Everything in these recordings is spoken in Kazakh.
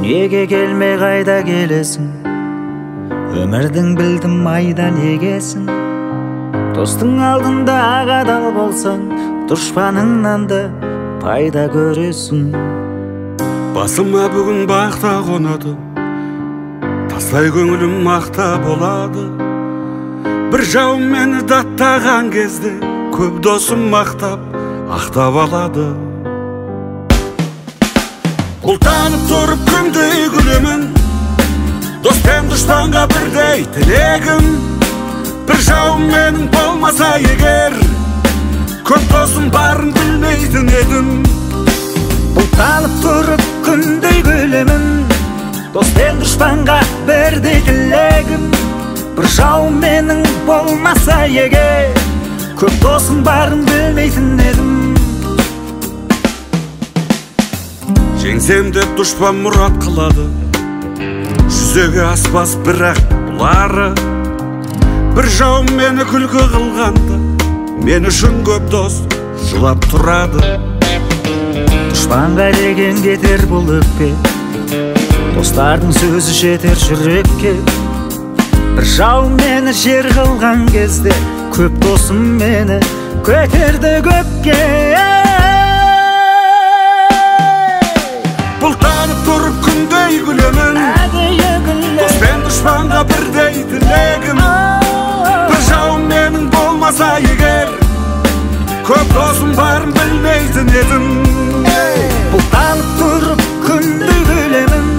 Неге келмей қайда келесің? Өмірдің білдім майдан егесің. Достың алдында ағадал болсаң, дұшпаныңнан да пайда көресің. Басыма бүгін бақта қонады, тастай көңілім мақта болады. Бір жауым мені даттаған кезде, көп досым мақтап, ақтап алады. Бұлтанып тұрып күндей күлемін, дос пен дұшпанға бірдей тілегім. Бір жауым менің болмаса егер, көп досым барын білмейтін едім. Бұлтанып тұрып күндей күлемін, дос пен дұшпанға бірдей тілегім. Бір жауым менің болмаса егер, көп досым барын білмейтін едім. Жеңсем деп дұшпан мұрат қылады, жүзеге аспас бірақ бұлары. Бір жауым мені күлкі қылғанда, мен үшін көп дос жылап тұрады. Дұшпанға деген кетер бұл өкпе, достардың сөзі жетер жүрекке. Бір жауым мені жер қылған кезде, көп досым мені көтерді көкке. Бұлтанып тұрып күндей күлемін, дос пен дұшпанға бірдей тілегім. Бір жауым менің болмаса егер, көп досым барын білмейтін едім. Бұлтанып тұрып күндей күлемін,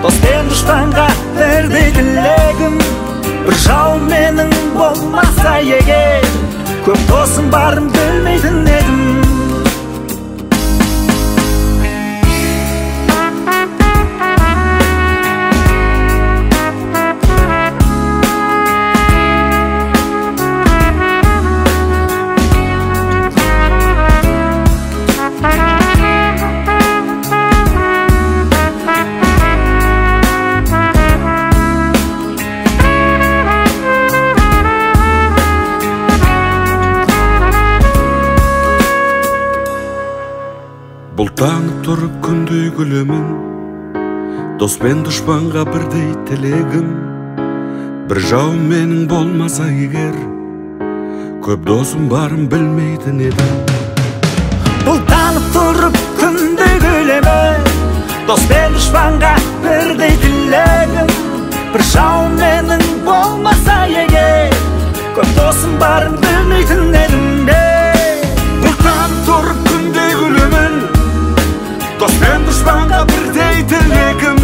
дос пен дұшпанға бірдей тілегім. Бір жауым менің болмаса егер, көп досым барын білмейтін едім. Бұлтанып тұрып күндей күлемін, дос пен дұшпанға бірдей тілегім. Бір жауым менің болмаса егер, көп досым барын білмейтін едім. Бұлтанып тұрып күндей күлемін, дос пен дұшпанға бірдей тілегім. Бір жауым менің болмаса егер, көп досым барын білмейтін едім. Бұлтанып тұрып күндей күлемін, дос пен дұшпанға бірдей тілегім.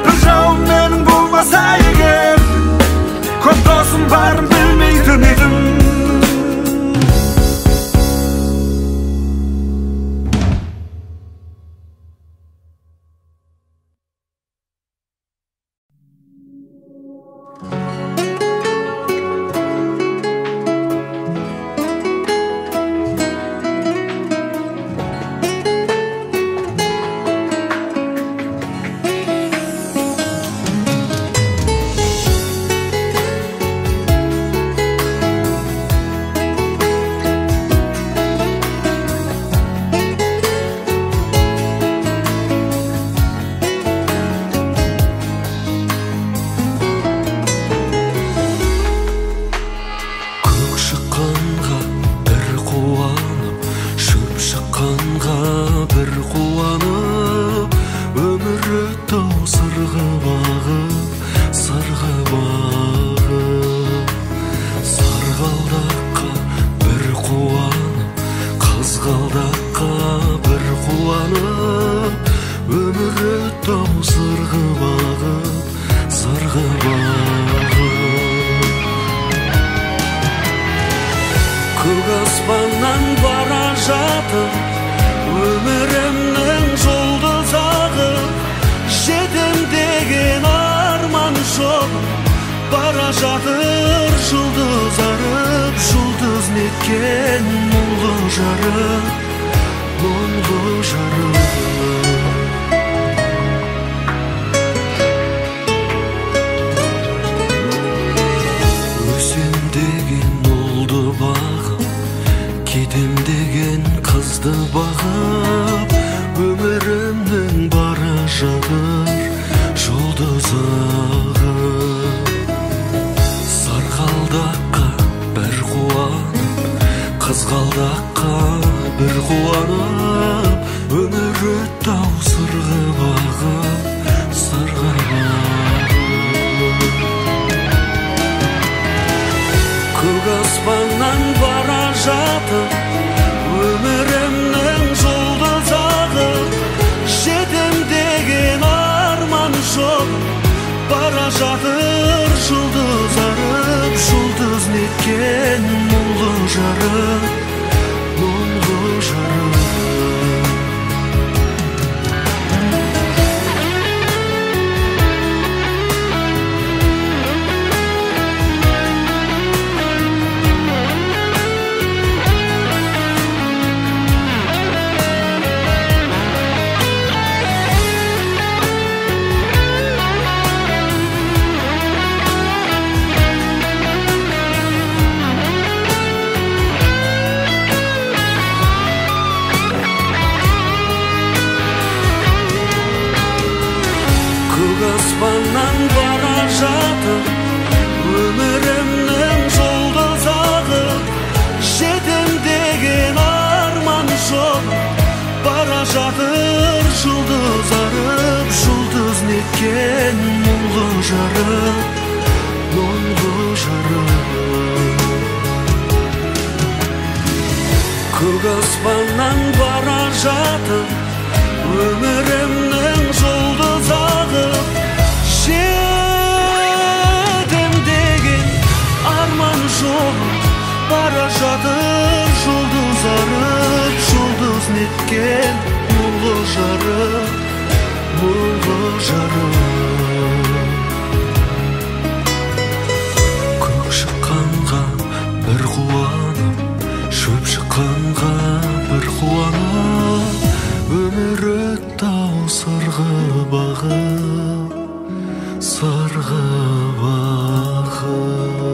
Бір жауым менің болмаса егер, көп досым барын білмейтін едім. Көк аспаннан бара жатыр өмірімнің жұлдызағы. Жетем деген арман жоқ, бара жатыр жұлдыз арып. Жұлдыз неткен мұңлы жарық, мұңлы жарық. Кетем деген қызды бағып, өмірімнің бара жатыр. жатыр жұлдыз арып, жұлдыз неткен мұңлы жарып, мұңлы жарып. Аспаннан бара жатып, өмірімнің жұлдыз ағып, жетем деген арман жол бара жатыр жұлдыз арып, жұлдыз неткен мұңлы жарып, мұңлы жарып. Көк аспаннан бара жатып, өмірімнің жұлдыз ағып, жетем деген арман жол бара жатыр жұлдыз арып, жұлдыз неткен мұңлы жарып, мұңлы жарып. Көк шыққанға бір қуанып, шөп шыққанға бір қуанып, өмір өтті-ау сырғып ағып, сырғып ағып.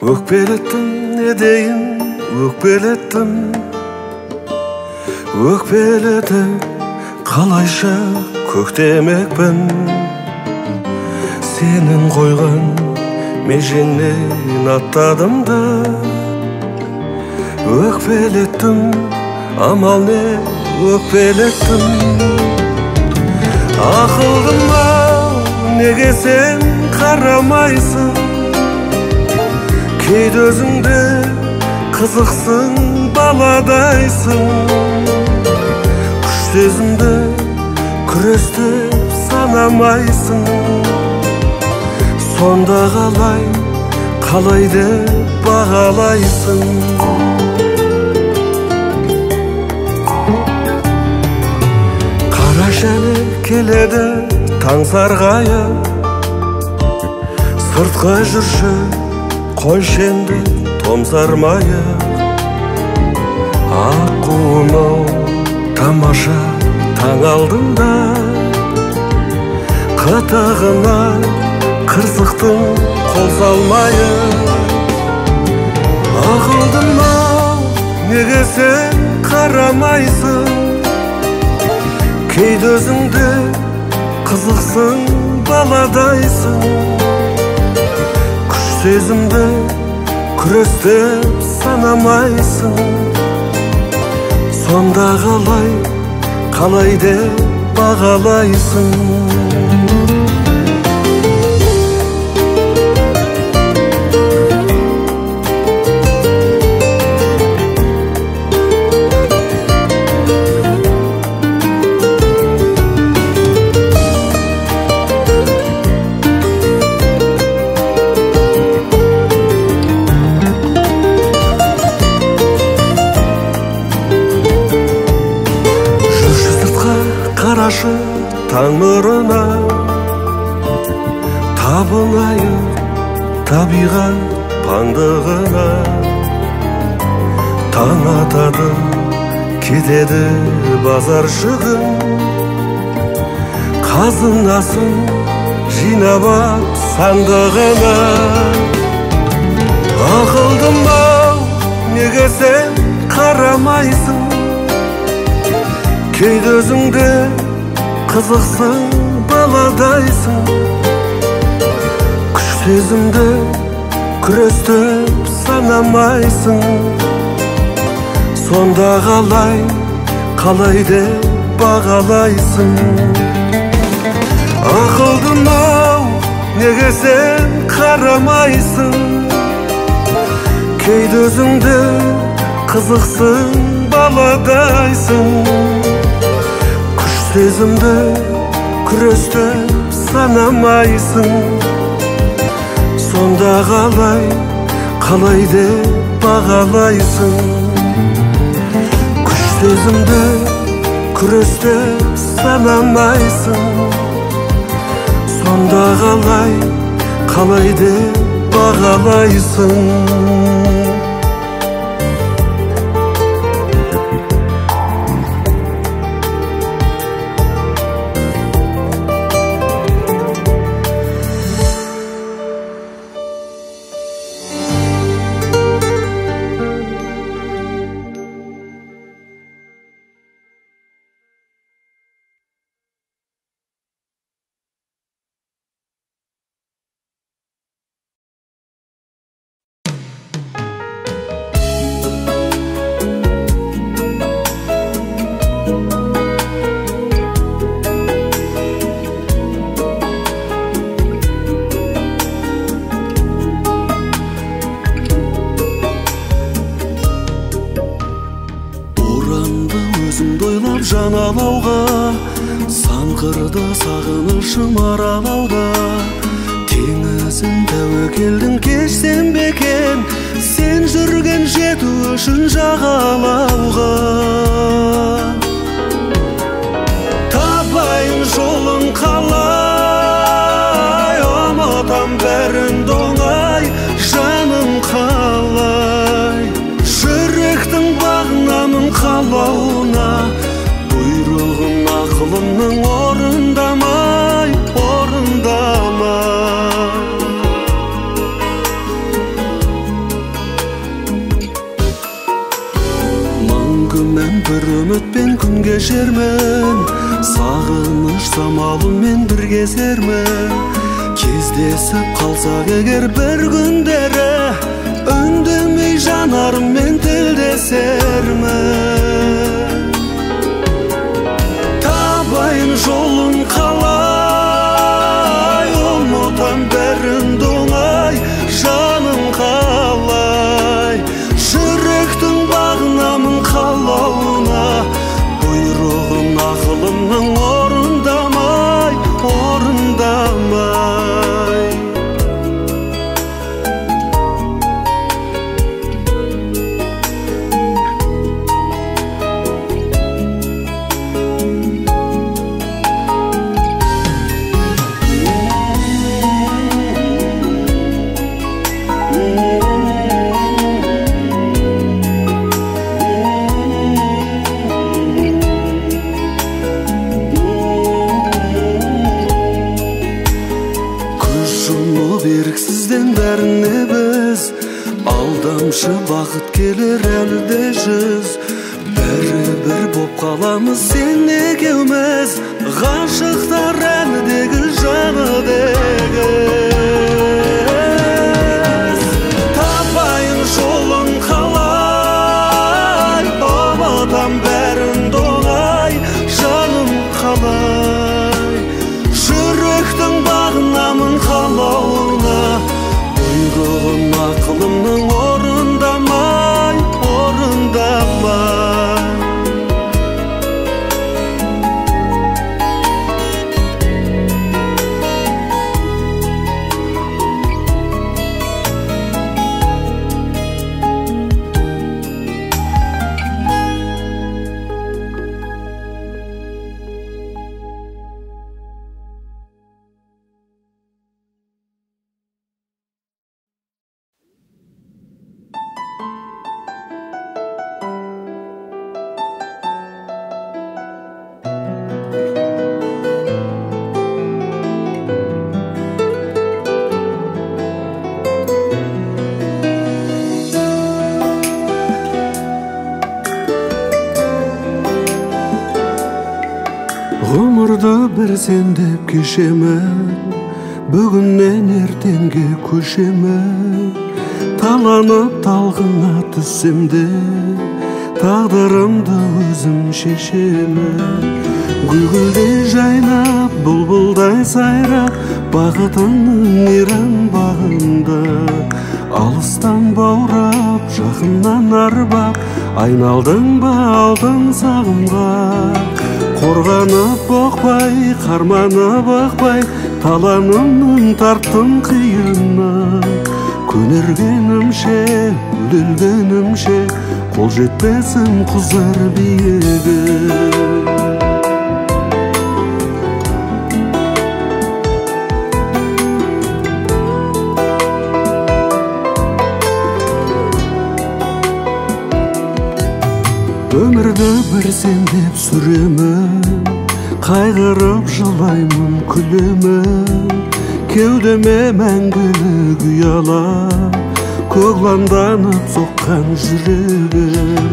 Өкпелеттім, не дейін, өкпелеттім, өкпелетіп қалайша көктемекпін. Сенің қойған межеңнен аттадым да, өкпелеттім, амал не, өкпелеттім. Ақылдым-ау, неге сен қарамайсың? Кейде өзіңде қызықсың, баладайсың. Күш сезімді күрестеп санамайсың. Сонда қалай деп бағалайсың? Қара шәлі келеді таң сарғайып, сыртқа жүрші қойшы енді томсармайық. Аққуым-ау, тамаша таң алдында, қытығына қырсықтың қол салмайық. Ақылдым-ау, неге сен қарамайсың? Кейде өзіңде қызықсың, баладайсың. Сезімді күрестеп санамайсың. Сонда қалай деп бағалайсың? Қарашы таң нұрына, табынайық табиғат паңдығына. Таң атады, кетеді базар шығын, қазынасын жинап ап сандығына. Ақылдым-ау, неге сен қарамайсың? Кейде өзіңде қызықсың, баладайсың, күш сезімді күрестіп санамайсың. Сонда қалай деп бағалайсың? Ақылдым-ау, неге сен қарамайсың? Кейде өзіңде қызықсың, баладайсың, күш сезімді күрестіп санамайсың. Сонда қалай деп бағалайсың? Күш сезімді күрестіп санамайсың. Сонда қалай деп бағалайсың? Жаналауға санқырды сағынышым аралауда, теңізін тәуекелдің кешсем бекен, сен жүрген жету үшін жағалауға. Табайын жолын қалай, ұмытам бәрін доңай, жаным қалай, жүректің бағынамын қалауына. Бұйрығын ақылымның орындамай. Маңгүмен бір үмітпен күн кешермен, сағыныш самалымен бір кезермен. Кездесіп қалсақ егер бір күндері, үндемей жанарыммен тілдесермен. Табайын жолын қалай, ұмытам бәрін доңай, жаным қалай, жүректің бағынамын қалауына. Бұйрығын ақылымның орындамай. Беріксізден бәріне біз, алдамшы бақыт келер әлі де жүз. Бәрі бір боп қаламыз сен екеуміз, ғашықтар әнідегі жаныдегі. Табайын жолын қалай, ұмытам бәрін доңай, жаным қалай, жүректің бағынамын қалауына. Бұйрығын ақылымның орындамай. Ғұмырды бір сен деп кешемін, бүгіннен ертеңге көшемін. Таланып талғына түссем де, тағдырымды өзім шешемін. Гүлгүлдей жайнап, бұлбұлдай сайрап, бақытыңның иран бағында. Алыстан баурап, жақыннан арбап, айналдың ба алтын сағымға. Қорғанып боқпай, қарманып бақпай, таланымның тарттым қиыны. Көнергенімше, өлгенімше, қол жетпесім құзар биігі. Өмірді бір сен деп сүремін, қайғырып жылаймын, күлемін. Кеудеме мәңгілік ұялап, көгланданып соққан жүрегім.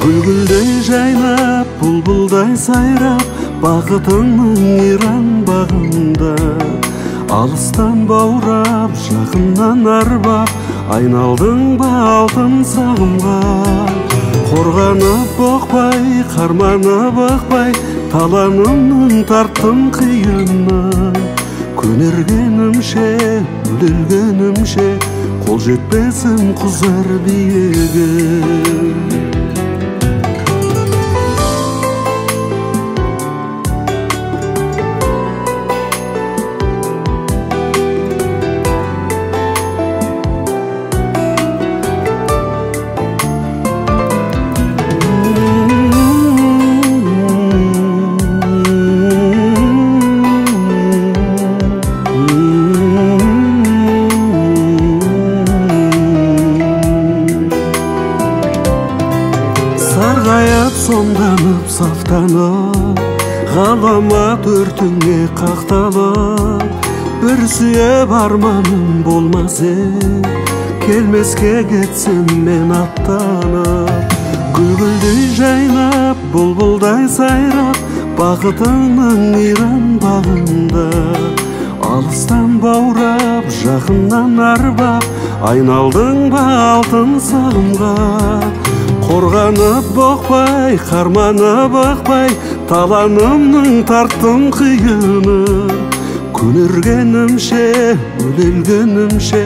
Гүлгүлдей жайнап, бұлбұлдай сайрап, бақытыңның иран бағында. Алыстан баурап, жақыннан арбап, айналдың ба алтын сағымға. Қорғанып боқпай, қарманып бақпай, таланымның тарттым қиыны. Көнергенімше, өлгенімше, қол жетпесім құзар биігі. Сонданып сафтанып, ғаламат өртіңе қақталып, бір сүйіп арманым болмас келмеске кетсем мен аттанып. Гүлгүлдей жайнап, бұлбұлдай сайрап, бақытыңның иран бағында. Алыстан баурап, жақыннан арбап, айналдың ба алтын сағымға. Қорғанып боқпай, қарманып бақпай, таланымның тарттым қиыны. Көнергенімше, өлгенімше,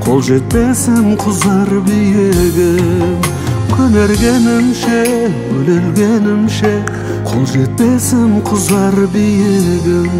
қол жетпесім құзар биігім. Көнергенімше, өлгенімше, қол жетпесім құзар биігім.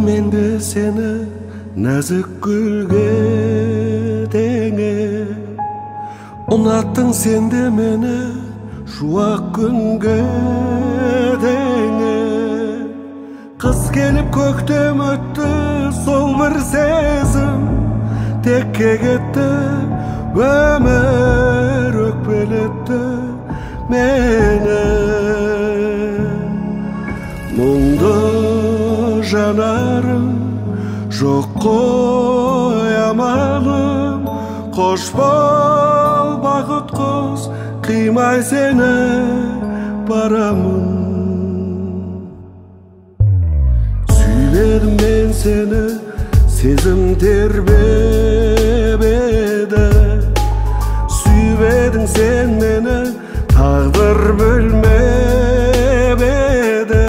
Мен де сені нәзік гүлге теңе, ұнаттың сен де мені шуақ күнге теңе. Қыс келіп көктем өтті, сол бір сезім текке кетті, өмір өкпелетті мені. Мұңды жанарым жоқ қой амалым, қош бол бақыт құс, қимай сені барамын. Сүймедім мен сені, сезім тербеп еді. Сүймедің сен мені, тағдыр бөлмеп еді.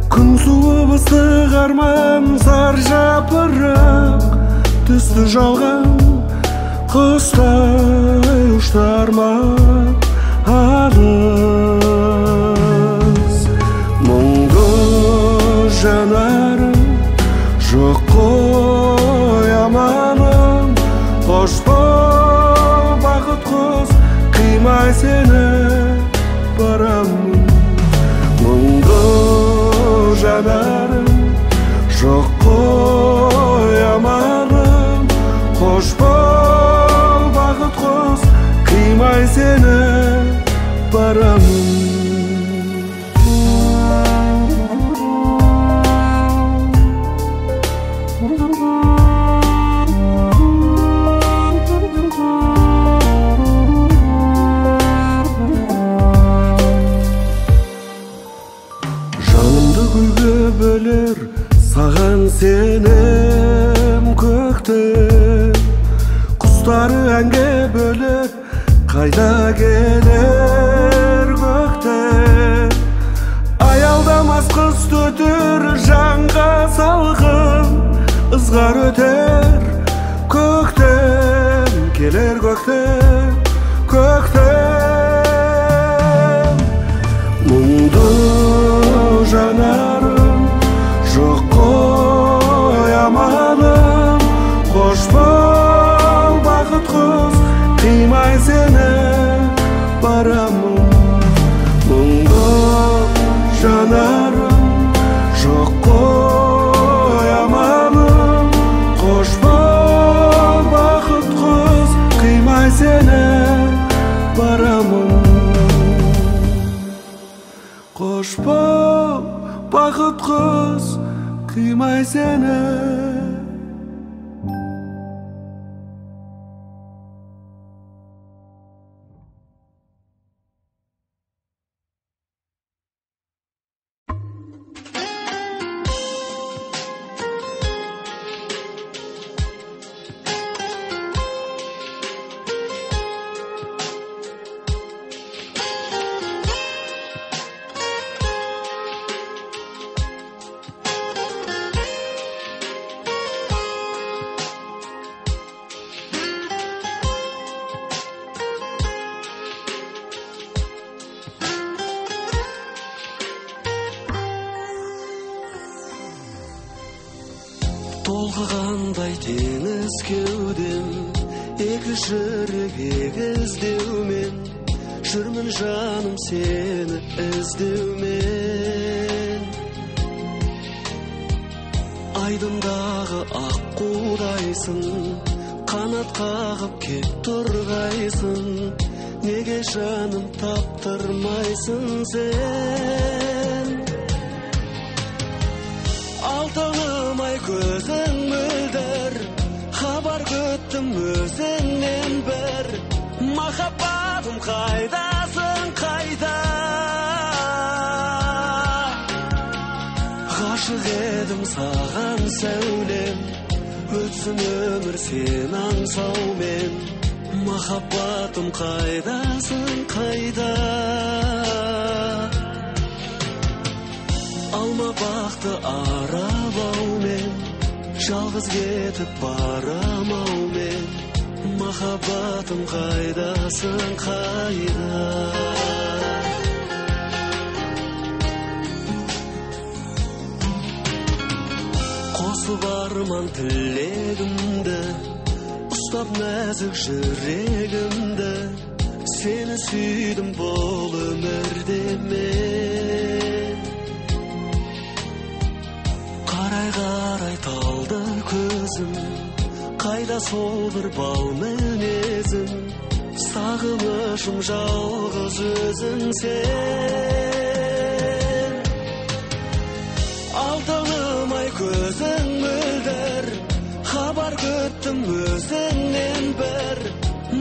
Күн суып ыстық арман, зар жапырақ түсті жалған, құстай ұшты арман алыс. Мұңды жанарым жоқ қой амалым, kıymay seni baramın. Böler sağan senem kökte, kuşları enge böler kayda geler kökte. Ayaldamaz kız tötür janga salgın, ızgar öter kökten, geler kökten, kökten. Mundu janarım жоқ қоямадым, қош бол бақыт құз, қимай сені барамын. Мұңды жанарым жоқ қоямадым, қош бол бақыт құз, қимай сені барамын. Қош бол бақыт құз, қимай сені. Толғығандай теңіз кеудем, екі жүрек егіздеумен, жүрмін жаным сені іздеумен. Айдындағы аққудайсың, қанат қағып кеп тұрғайсың, неге жаным таптырмайсың сен? Алтынымай көзің мөлдір, хабар күттім өзіңнен бір. Махаббатым қайдасың, қайда? Ғашық едім саған сәулем, өтсін өмір сен аңсаумен. Махаббатым қайдасың, қайда? Алма бақты аралаумен, жалғыз кетіп барамаумен. Махаббатым қайдасың, қайда? Қосып арман тілегімді, ұстап нәзік жүрегімді, сені сүйдім бұл өмірде мен. Қарай талды көзім, қайда сол бір бал мінезім, сағынышым жалғыз өзің сен. Алтынымай көзің мөлдір, хабар күттім өзіңнен бір.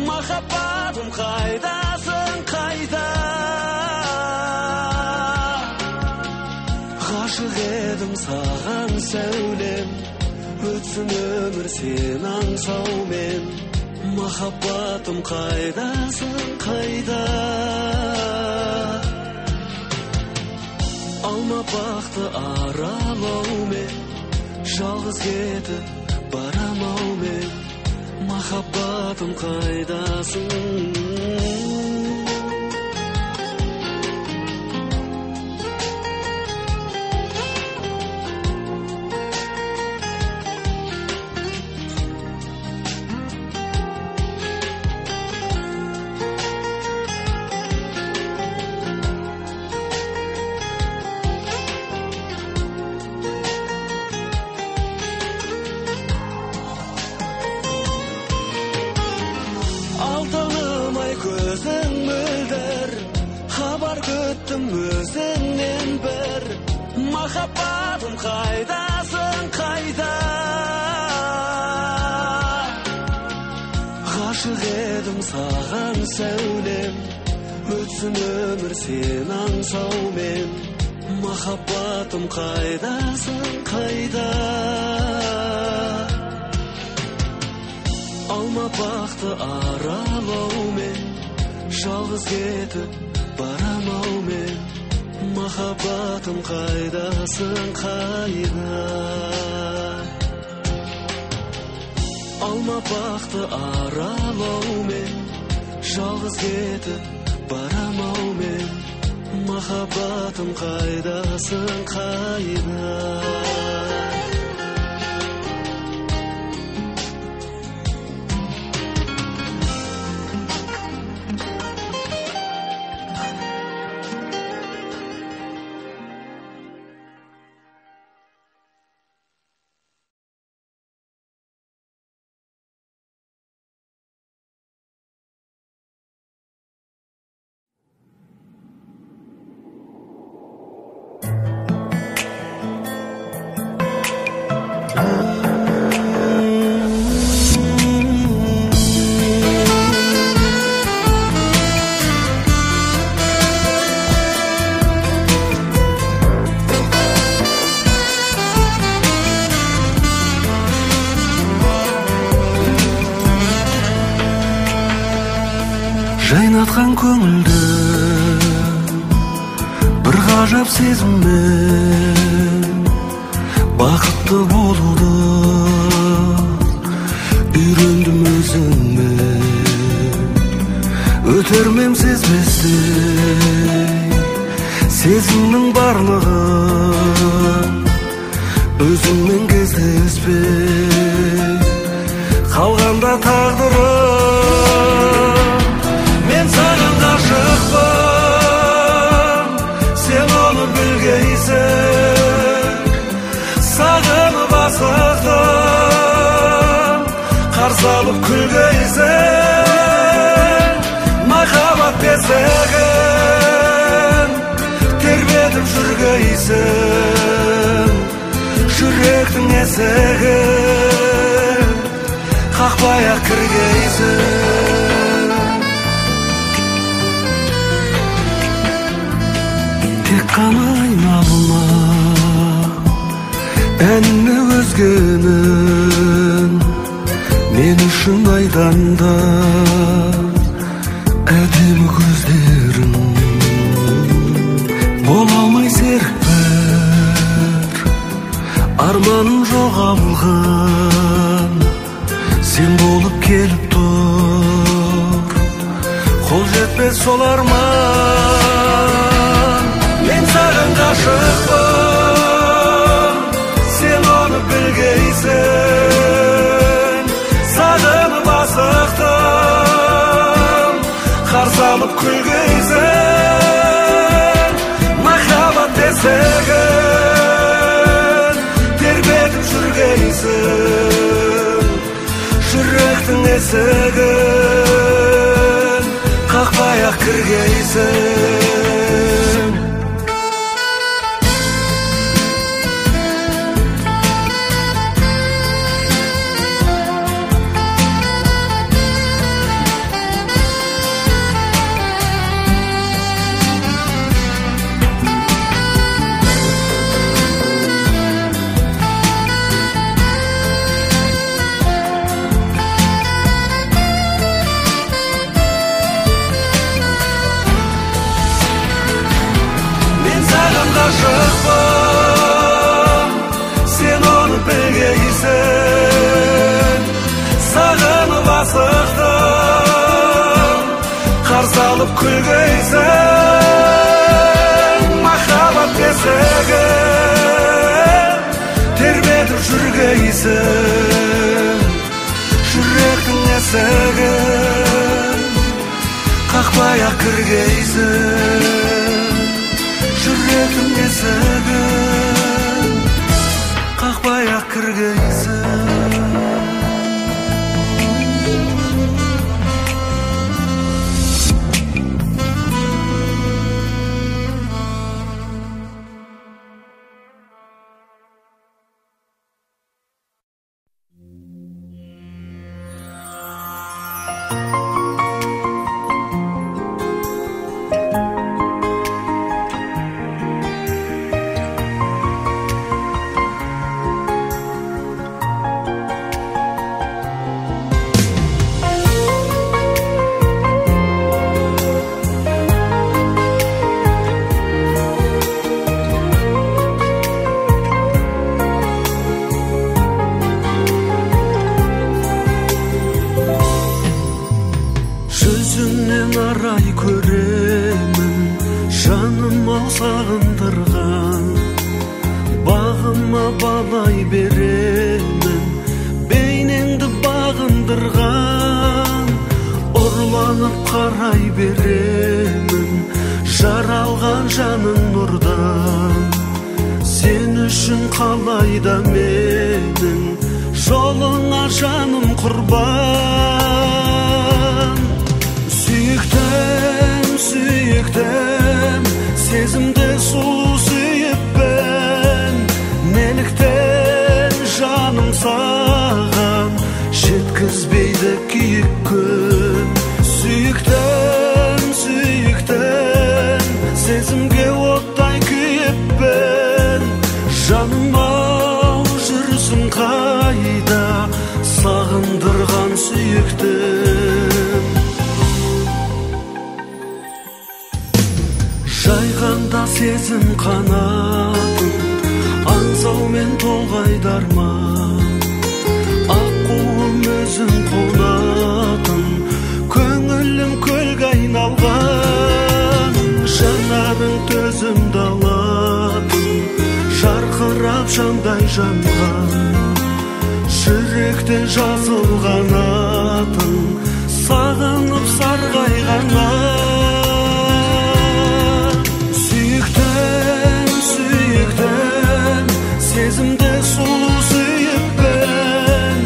Махаббатым қайдасың, қайда? Ғашық едім саған сәулем, өтсін өмір сен аңсаумен. Махаббатым қайдасың, қайда? Алма бақты аралаумен, жалғыз кетіп барамаумен. Махаббатым қайдасың? Алтынымай көзің Özledim özünden bir Mahabbatim kaydasın kayda Aşık edim sağan sevlem Ötsün ömür sen ansau men Mahabbatim kaydasın kayda Alma baktı aralau men Жалғыз кетіп барамау мен Махаббатым қайдасың қайда Алма бақты аралау мен Жалғыз кетіп барамау мен Махаббатым қайдасың қайда Жайнатқан көңілді бір ғажап сезіммен бақытты болуды үйрендім өзіңмен өтермем сезбестей сезімнің барлығын өзіңмен кездеспей қалғанда тағдырым мен саған ғашықпын сен оны білгейсің сағынып асықтым қарсы алып күлгейсің махаббат бесігін тербетіп жүргейсің жүректің есігін қақпай-ақ кіргейсің тек қана айналма әніне өзгенің мен үшін айдан да әдемі көздерің бола алмай серікпір арманым жоғалған сен болып келіп тұр қол жетпес сол арман мен саған ғашықпын сен оны білгейсің сағынып асықтым қарсы алып күлгейсің махаббат бесігін тербетіп жүргейсің жүректің есігін қақпай-ақ кіргейсің ғашықпын сен оны білгейсің сағынып асықтым қарсы алып күлгейсің махаббат бесігін тербетіп жүргейсің жүректің есігін қақпай-ақ кіргейсің жүректің есігін қақпай-ақ кіргейсің ау сағындырған, бағыма балай беремін, бейнеңді бағындырған, ұрланып қарай беремін, жаралған жаның нұрдан. Сен үшін қалайда менің жолыңа жаным құрбан. Сүйіктім, сүйіктім, сезімді сұлу сүйіппін, неліктен жаным саған жеткізбейді күйік күн. Сүйіктім, сүйіктім, сезімге оттай күйіппін, жаным-ау жүрсің қайда, сағындырған сүйіктім. Жайғанда сезім қанатын, аңсаумен толғайды арман, аққуым өзің қонатын, көңілім көлге айналған, жанарың төзімді алатын, жарқырап жандай жанған, жүректе жазылған атың, сағынып сарғайған Сүйіктім, сүйіктім, сезімді сұлу сүйіппін,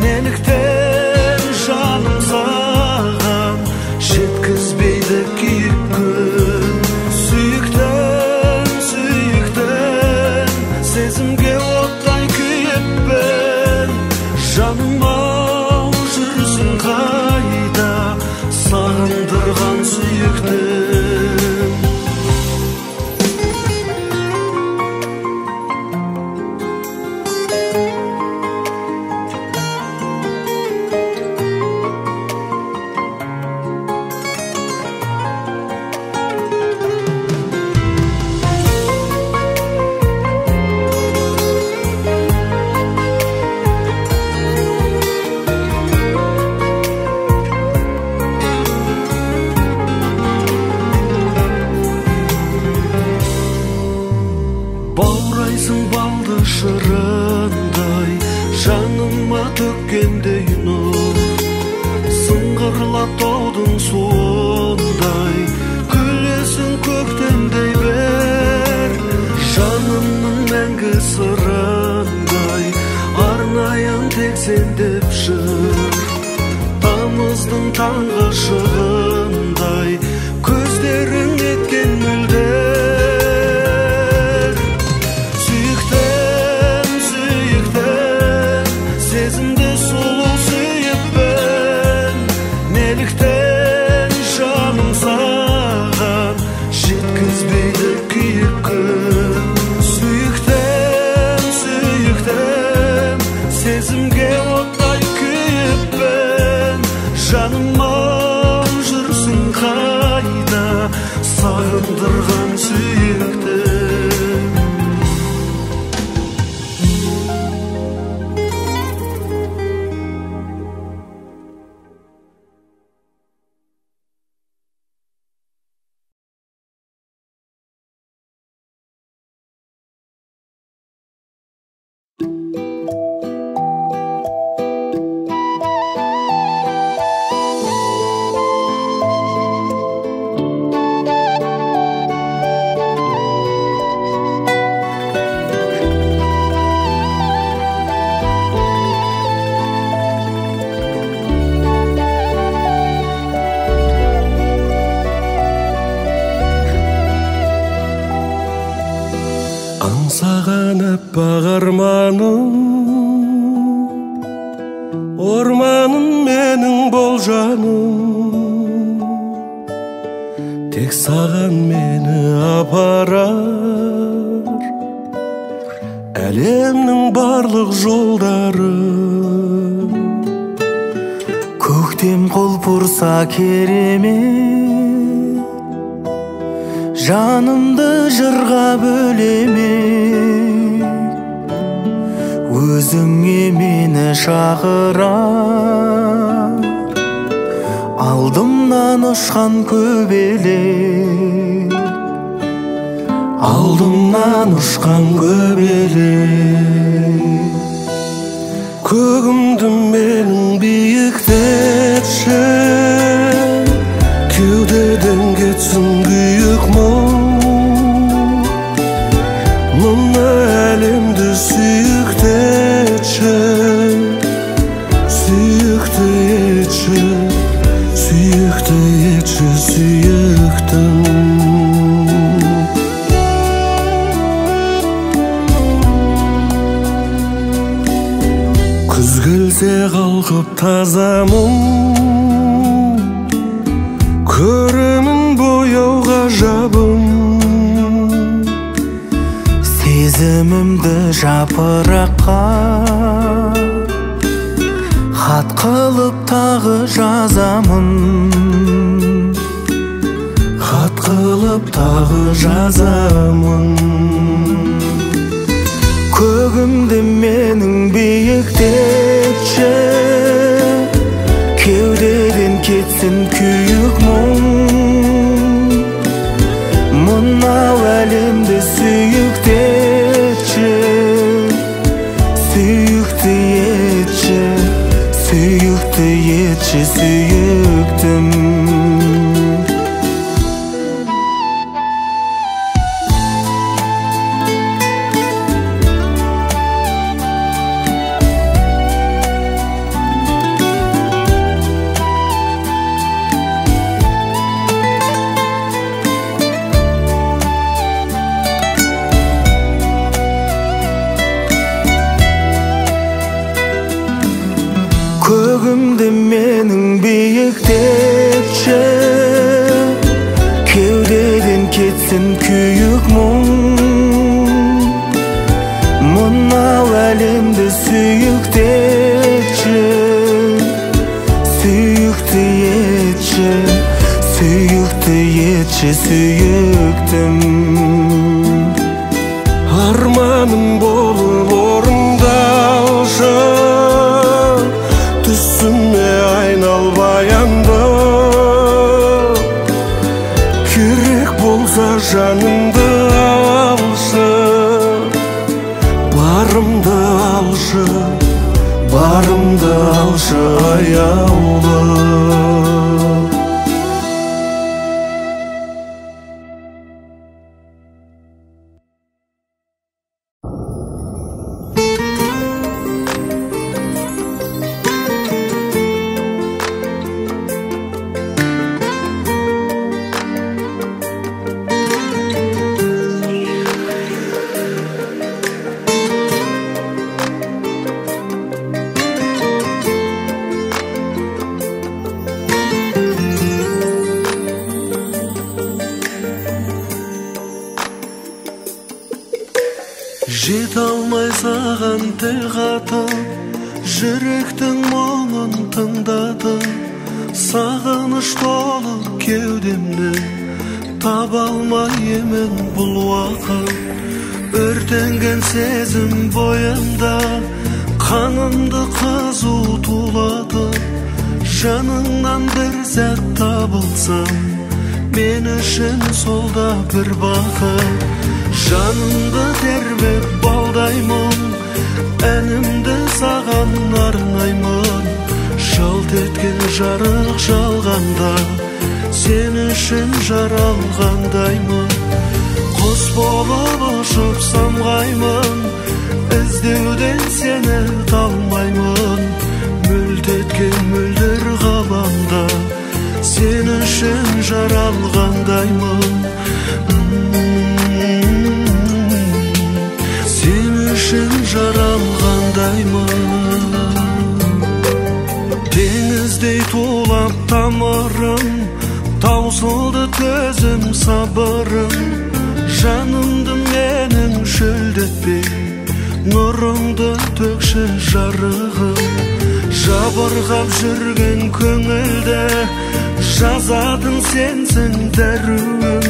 неліктен жаным саған жеткізбейді күйік күн. Сүйіктім, сүйіктім, сезімге оттай күйіппін, жаным-ау жүрсің қайда, сағындырған сүйіктім. Баурайсың балды шырындай, жаныма төккендей нұр, сыңғырлап таудың суындай, күлесің көктемдей бір, жанымның мәңгі сырындай, арнайын тек сен деп жыр, тамыздың таңғы шығындай, көздерің еткен мөлдір. Сезімді сұлу сүйіппін, неліктен жаным саған жеткізбейді күйік күн. Сүйіктім, сүйіктім, сезімге оттай күйіппін, жаным-ау жүрсің қайда, сағындырған сүйіктім. Аңсаған аппақ арманым, орманым менің бол жаным, тек саған мені апарар әлемнің барлық жолдары. Көктем құлпырса керемет, жанымды жырға бөлемек, өзіңе мені шақырар, алдымнан ұшқан көбелек. алдымнан ұшқан көбелек. Көгімді менің биіктетші, кеудеден кетсін күйік мұң. Мына әлемді сүйікті етші, сүйікті етші, сүйікті етші, сүйіктім. Күз келсе қалқып таза мұң, көрімін бояу ғажабым. Сезімімді жапыраққа хат қылып тағы жазамын, хат қылып тағы жазамын. Көгімді менің биіктетші, кеудеден кетсін күйік мұң. Мынау әлемді сүйікті етші, сүйікті етші, сүйікті етші, сүйіктім. Көгімді менің биіктетші, кеудеден кетсін күйік мұң. Мынау әлемді сүйікті етші, сүйікті етші, сүйікті етші, сүйіктім. Арманым болып орындалшы, түсіме айналбай аңды. Керек болса жанымды алшы, барымды алшы, барымды алшы аяулы. Жете алмай саған тіл қатып, жүректің мұңын тыңдатып, сағыныш толы кеудемді таба алмай емен бұл уақыт. Өртенген сезім бойымда қанымды қызу тулатып, жаныңнан бір сәт табылсам, мен үшін сол да бір бақыт. Жанымды тербеп балдаймын, әнімді саған арнаймын. Жалт еткен жарық жалғанда, сен үшін жаралғандаймын. Құс болып ұшып самғаймын, іздеуден сені талмаймын. Мүлт еткен мөлдір ғаламда, сен үшін жаралғандаймын. Сен үшін жаралғандаймын. Теңіздей тулап тамырым, таусылды төзім сабырым. Жанымды менің шөлдетпей, нұрыңды төкші жарығым. Жабырғап жүрген көңілді, жазатын сенсің дәруім.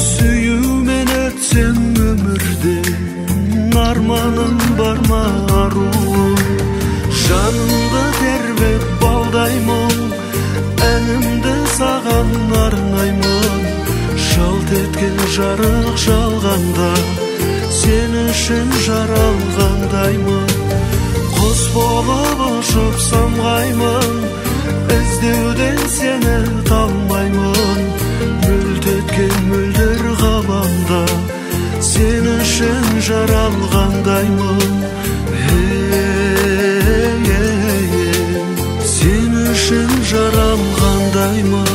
Сүюмен өтсем өмірде, арманым бар ма аруым. Жанымды тербеп балдаймын, әнімді саған арнаймын. Жалт еткен жарық жалға жалганда сен үшін жаралғандаймын. Құс болып ұшып самғаймын, іздеуден сені талмаймын. Мүлт еткен мөлдір ғаламда сен үшін жаралғандаймын. Сен үшін жаралғандаймын.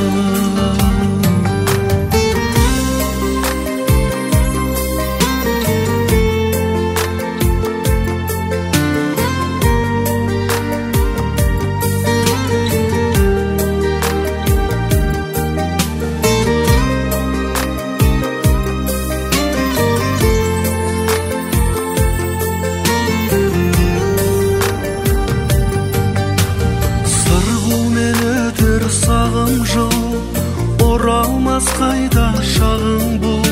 Оралмас қайда шағың бұл,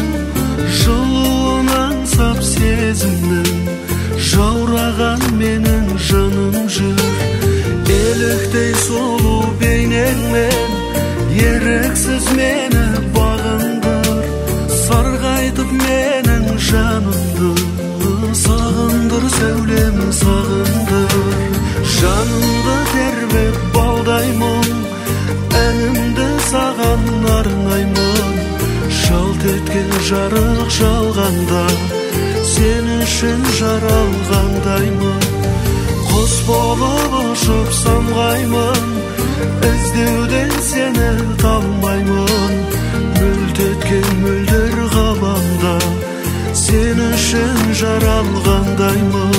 жылуынан сап сезімнің, жаураған менің жаным жүр. Еліктей сұлу бейнеңмен еріксіз мені бағындыр. Сарғайтып менің жанымды, сағындыр сәулем сағындыр. Жанымды тербеп балдаймын, әнімді саған арнаймын. Жалт еткен жарық жалғанда сен үшін жаралғандаймын. Құс болып ұшып самғаймын, іздеуден сені талмаймын. Мүлт еткен мөлдір ғаламда сен үшін жаралғандаймын.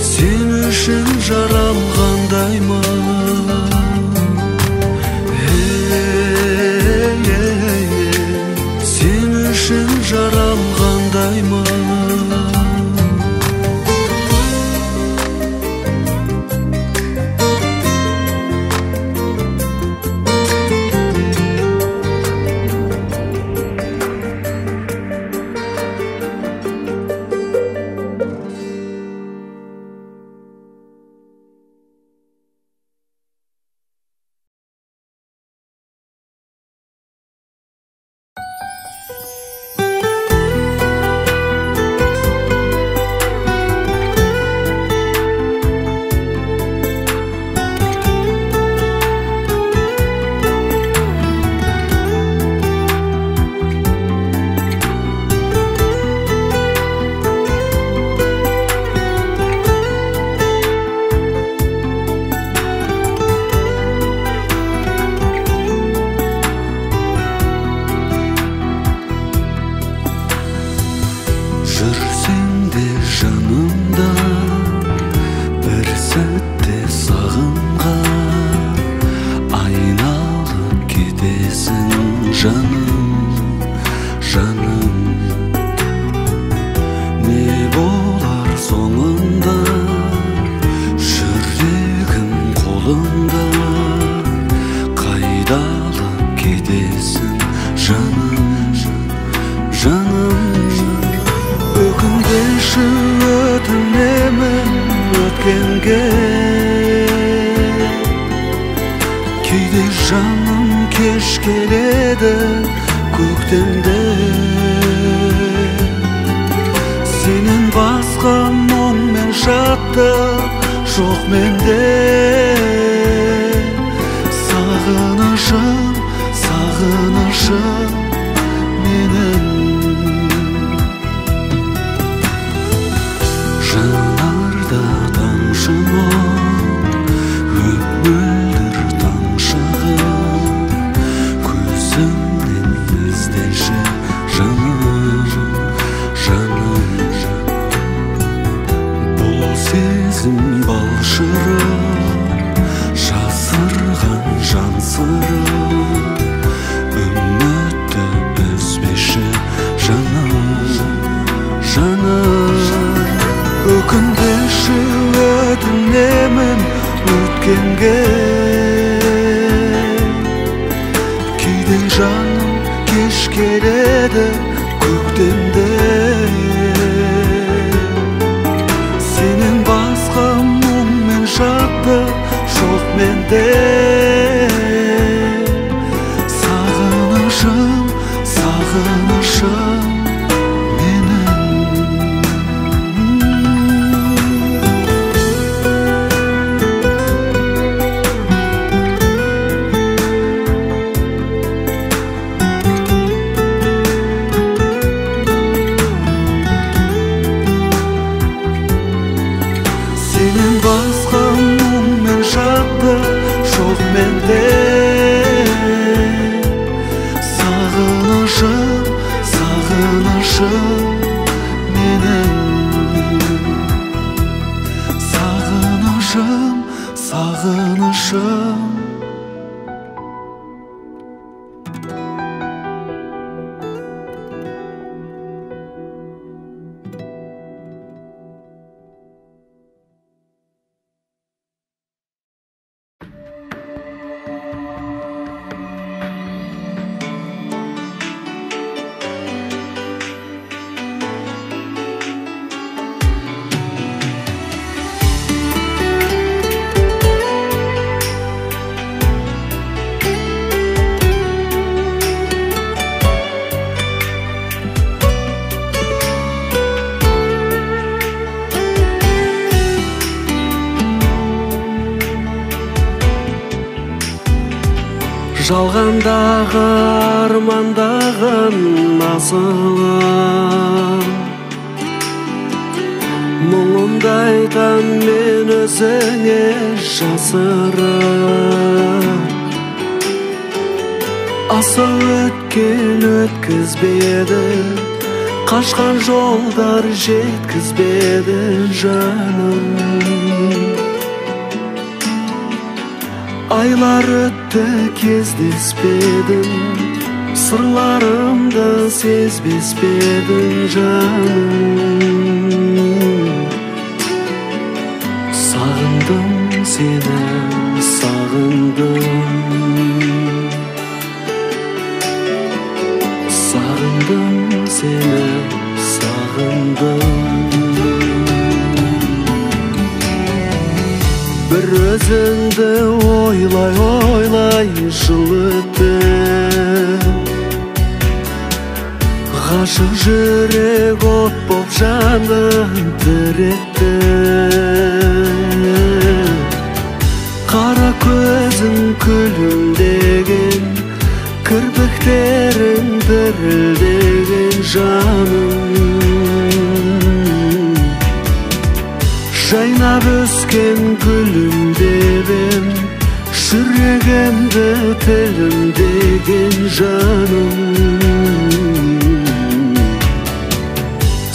Сен үшін жаралғандаймын. Сен үшін жаралғандаймын. Кейде жаным кеш келеді көктемде, сенен басқа мұң мен шаттық жоқ менде. Сағынышым, сағынышым менің, жанарда тамшы мұң, мөлдір тамшығым, көзімнен іздеші жаным, жаным. Бұл сезім балшырым, жасырған жан сырым, үмітті үзбеші жаным, жаным. Өкінбеші өтінемін өткенге, кейде жаным кеш келеді көктемде. Сенен басқа мұң мен шаттық жоқ менде. Сағынышым, жалғандағы армандағын асылым мұңымды айтам мен өзіңе жасырып асыл өткен өткізбеді қашқан жолдар жеткізбеді жаным айлар өтті кездеспедің сырларымды сезбес пе едің жаным сағындым сені сағындым сағындым сені сағындым бір өзіңді ойлай жыл өтті ғашық жүрек от боп жанын тіретті қара көзің күлімдеген кірпіктерің дірілдеген жаным жайнап өскен гүлім деп ем жүрегімді тілімдеген жаным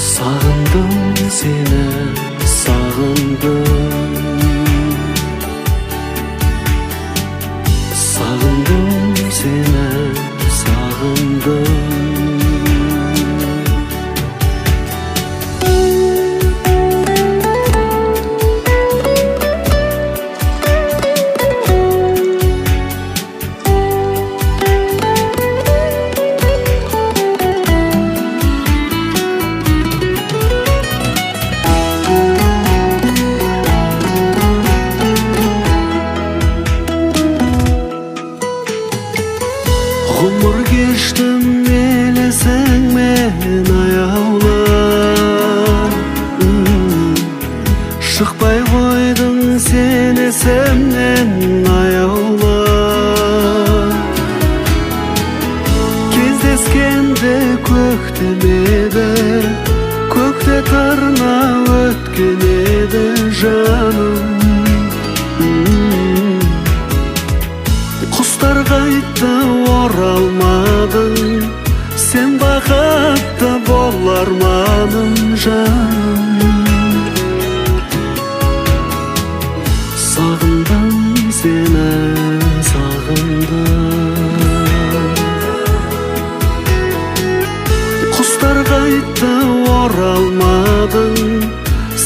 сағындым сені сағындым сағындым сені сағындым ғұмыр кештім елесіңмен аяулап шықпай қойдың сен есімнен аяулап кездескенде көктем еді көкте тырна өткен еді жаным құстар қайтты оралмадың сен бақытты болар маным жаным сағындым сені сағындым құстар қайтты оралмадың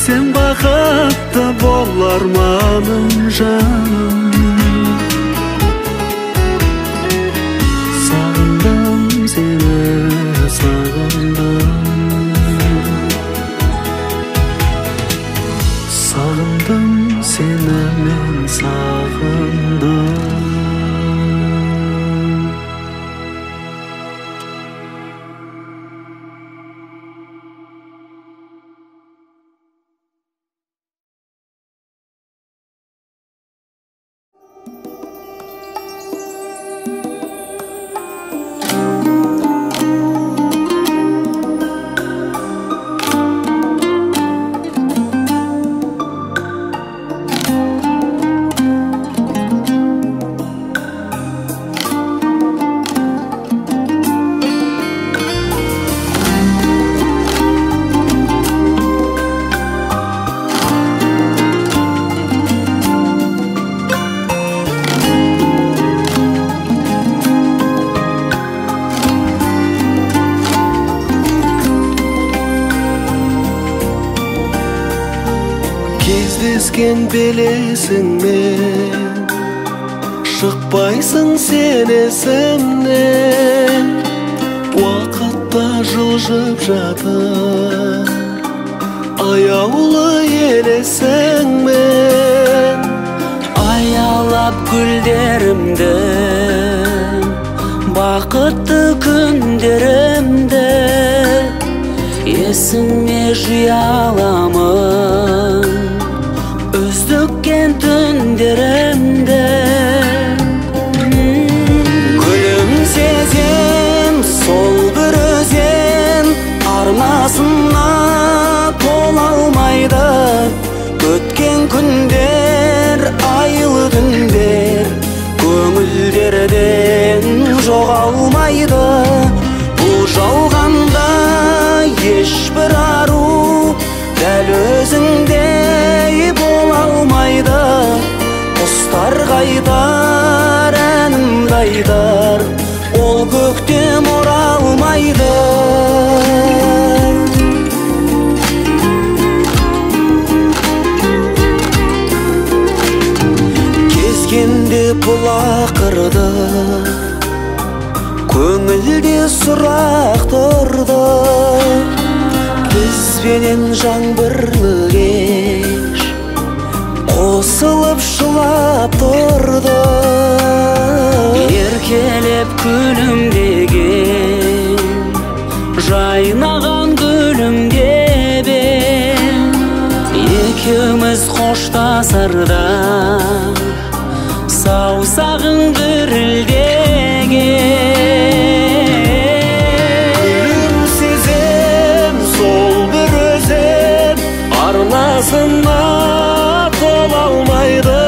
сен бақытты болар маным жаным сағындым сені мен сағындым кездескен белесіңмен шықпайсың сен есімнен уақытта жылжып жатыр аяулы елесіңмен аялап гүлдерімді бақытты күндерімді есіме жия аламын өздіккен түндерімді күндер, айлы түндер көңілдерден жоғалмайды. Бұл жалғанда ешбір ару дәл өзіңдей бола алмайды. Құстар қайтар, әнімді айтар, ол көктем оралмайды. Кезгенде бұлақырды, көңілде сұрақ тұрды. Бізбенен жаңбырлы кеш қосылып шулап тұрды. Еркелеп күлімдеген жайнаған гүлімдебен, екеуміз қоштасарда саусағың дірілдеген. Гүлім сезем сол бір өзен, арнасына тола алмайды.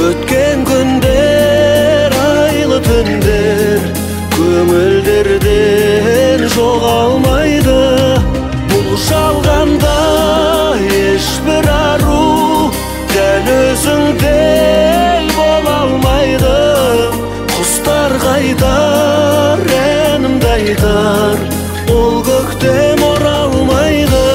Өткен күндер, айлы түндер көңілдерден жоғалмайды. Бұл жалғанда ешбір ару дәл өзіңдей бола алмайды. Құстар қайтар, әнімді айтар, ол көктем оралмайды.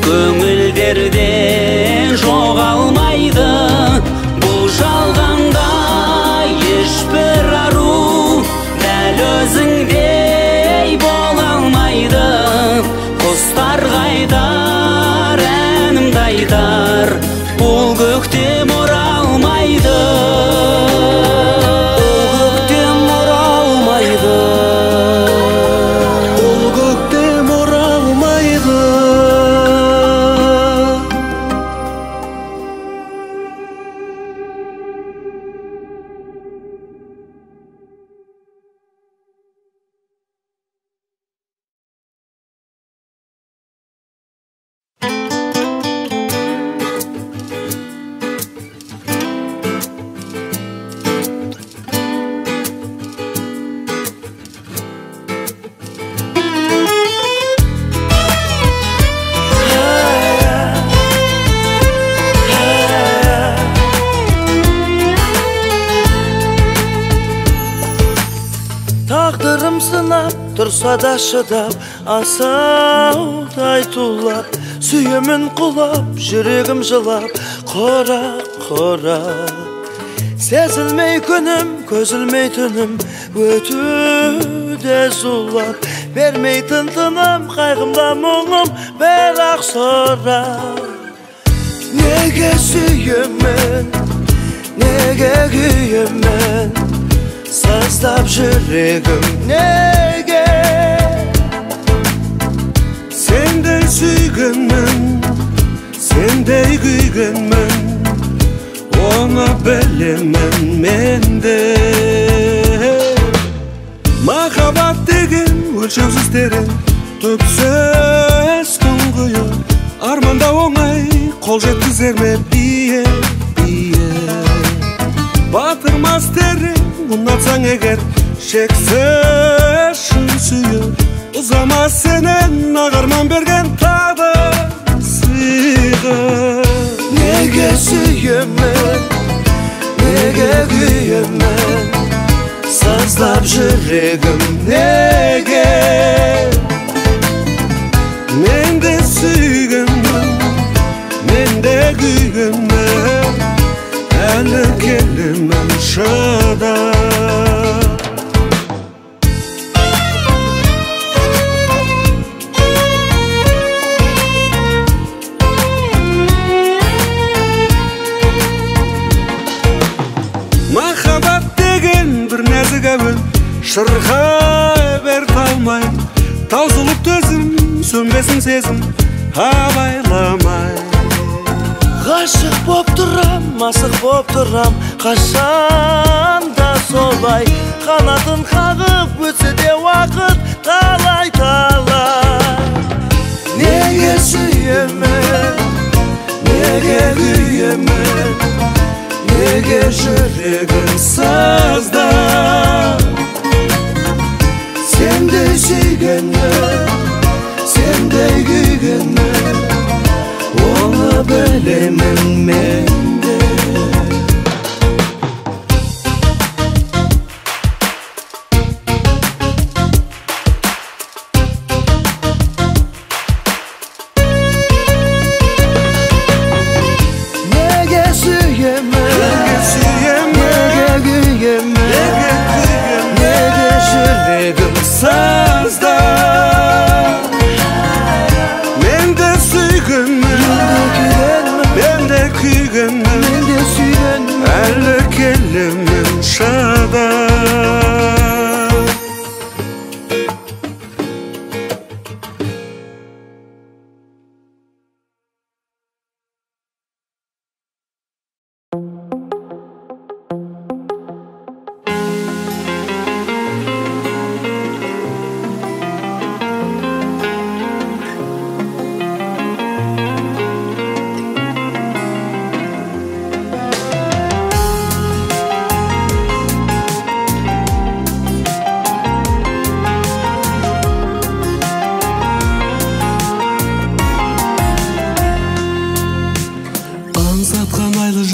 Көңілдерден жоғалмайды. Бұл жалғанда ешбір ару дәл өзіңдей бола алмайды. Құстар қайтар, әнімді айтар, бұл көктем оралмайды. Тағдырым сынап, тұрса да шыдап, асаудай тулап, сүйемін құлап, жүрегім жылап, қора-қора. Сезілмей күнім, көзілмей түнім, өтуде зулап, бермейтін тыным, қайғымда мұңым, бірақ сорап. Неге сүйемін, неге күйемін, саздап жүрегім неге? Сендей сүйгенмін, сендей күйгенмін, оны білемін менде. Махаббат деген өлшеусіз терең, түпсіз тұңғиы, арманда оңай қол жеткізер ме бие? Батырмас терең ұнатсаң егер, шексіз шын сүйіп, ұзамас сенен ағарман берген тағы сыйғы. Неге сүйемін, неге күйемін, саздап жүрегім неге? şada. Mahabat degen bir nazik abin şırxa berip almayın. Tauzulup tözüm sönbesin sezim abайламай. Ғашық боп тұрам, асық боп тұрам, қашанда солай. Қанатын қағып өтсе де уақыт талай-талай. Неге сүйемін, неге күйемін, неге жүрегім сазда. Сендей сүйгенмін, сендей күйгенмін, onu bilemem ben de. Nege suyemem, nege güyemem, nege yüreğim sazda. Men de suygenmem, elle kelimim şada.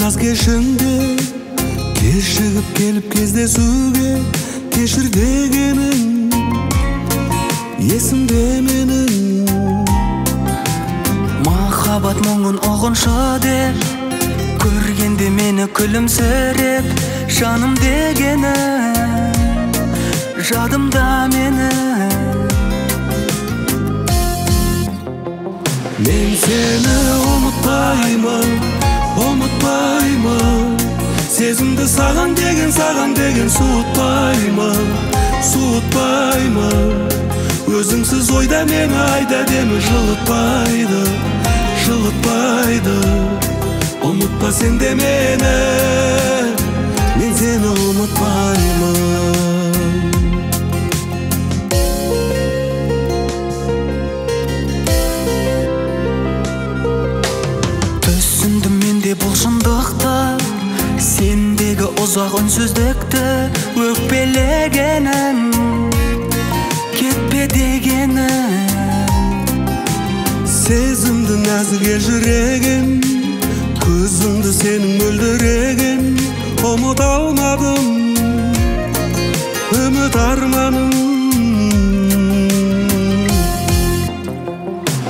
Жаз кешінде кешігіп келіп кездесуге кешір дегенің есімде менің. Махаббат мұңын ұғынша деп көргенде мені күлімсіреп жаным дегені жадымда мені. Мен сені ұмытпаймын, ұмытпаймын. Сезімді саған деген суытпаймын, суытпаймын. Өзіңсіз ойда мені айда демі жылытпайды, жылытпайды. Ұмытпа сен де мені, мен сені ұмытпаймын. Бұл шындықта сендегі ұзақ үнсіздікті өкпелегенім кетпе дегенім. Сезімді нәзіге жүрегім, көзіңді сенің мөлдіреген. Ұмыт алмадым үміт арманым.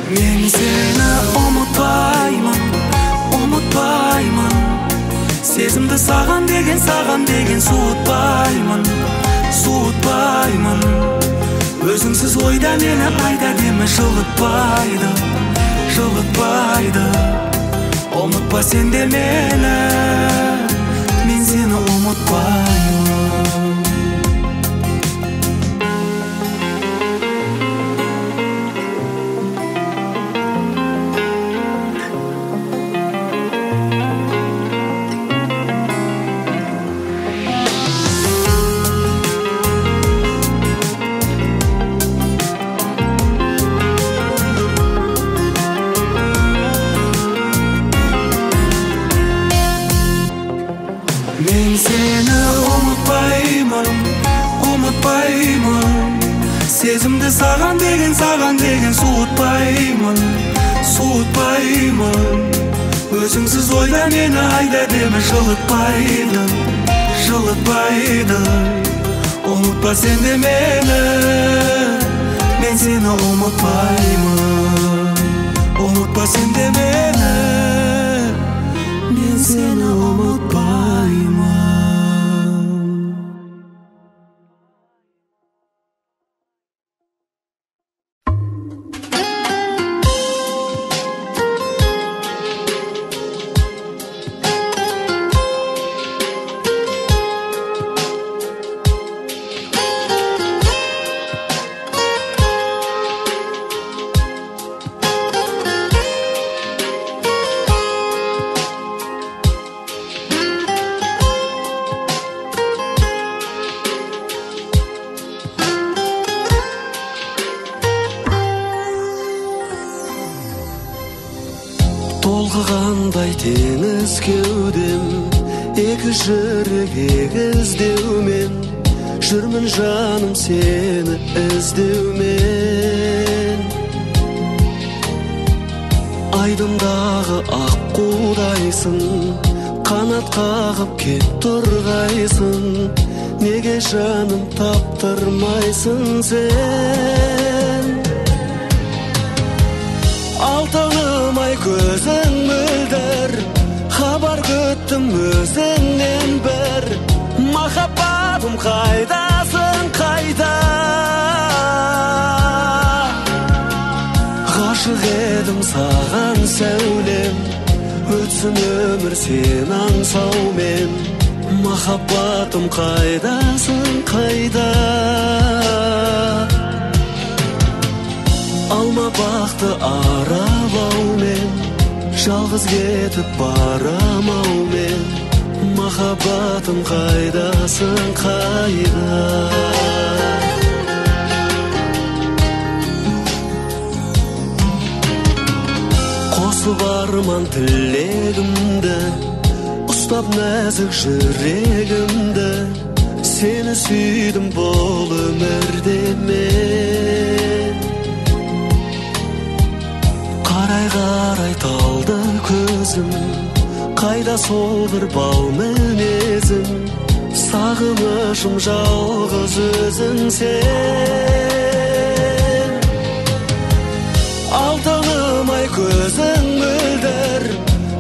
Мен сені ұмытпаймын, ұмытпаймын. Сезімді саған деген суытпаймын, суытпаймын. Өзіңсіз ойда мені айда демі жылытпайды, жылытпайды. Ұмытпа сен де мені, мен сені ұмытпаймын. Мен сені ұмытпаймын, ұмытпаймын. Сезімді саған деген суытпаймын, суытпаймын. Өзіңсіз ойда мені айда демі жылытпайды, жылытпайды. Ұмытпа сен де мені, мен сені ұмытпаймын. Ұмытпа сен де мені, мен сені ұмытпаймын. Толқығандай теңіз кеудем, екі жүрек егіздеумен, жүрмін жаным сені іздеумен. Айдындағы аққудайсың, қанат қағып кет тұрғайсың, неге жаным таптырмайсың сен? Алтыным ай көзің мөлдір, хабар күттім өзіңнен бір. Махаббатым қайдасың қайда? Ғашық едім саған сәулем, өтсін өмір сен аңсаумен. Махаббатым қайдасың қайда? Алма бақты аралаумен, жалғыз кетіп барамаумен. Махаббатым қайдасың қайда? Қосып арман тілегімді, ұстап нәзік жүрегімді, сені сүйдім бұл өмірде мен. Қарай талды көзім, қайда сол бір бал мінезім, сағынышым жалғыз өзің сен. Алтыным ай көзің мөлдір,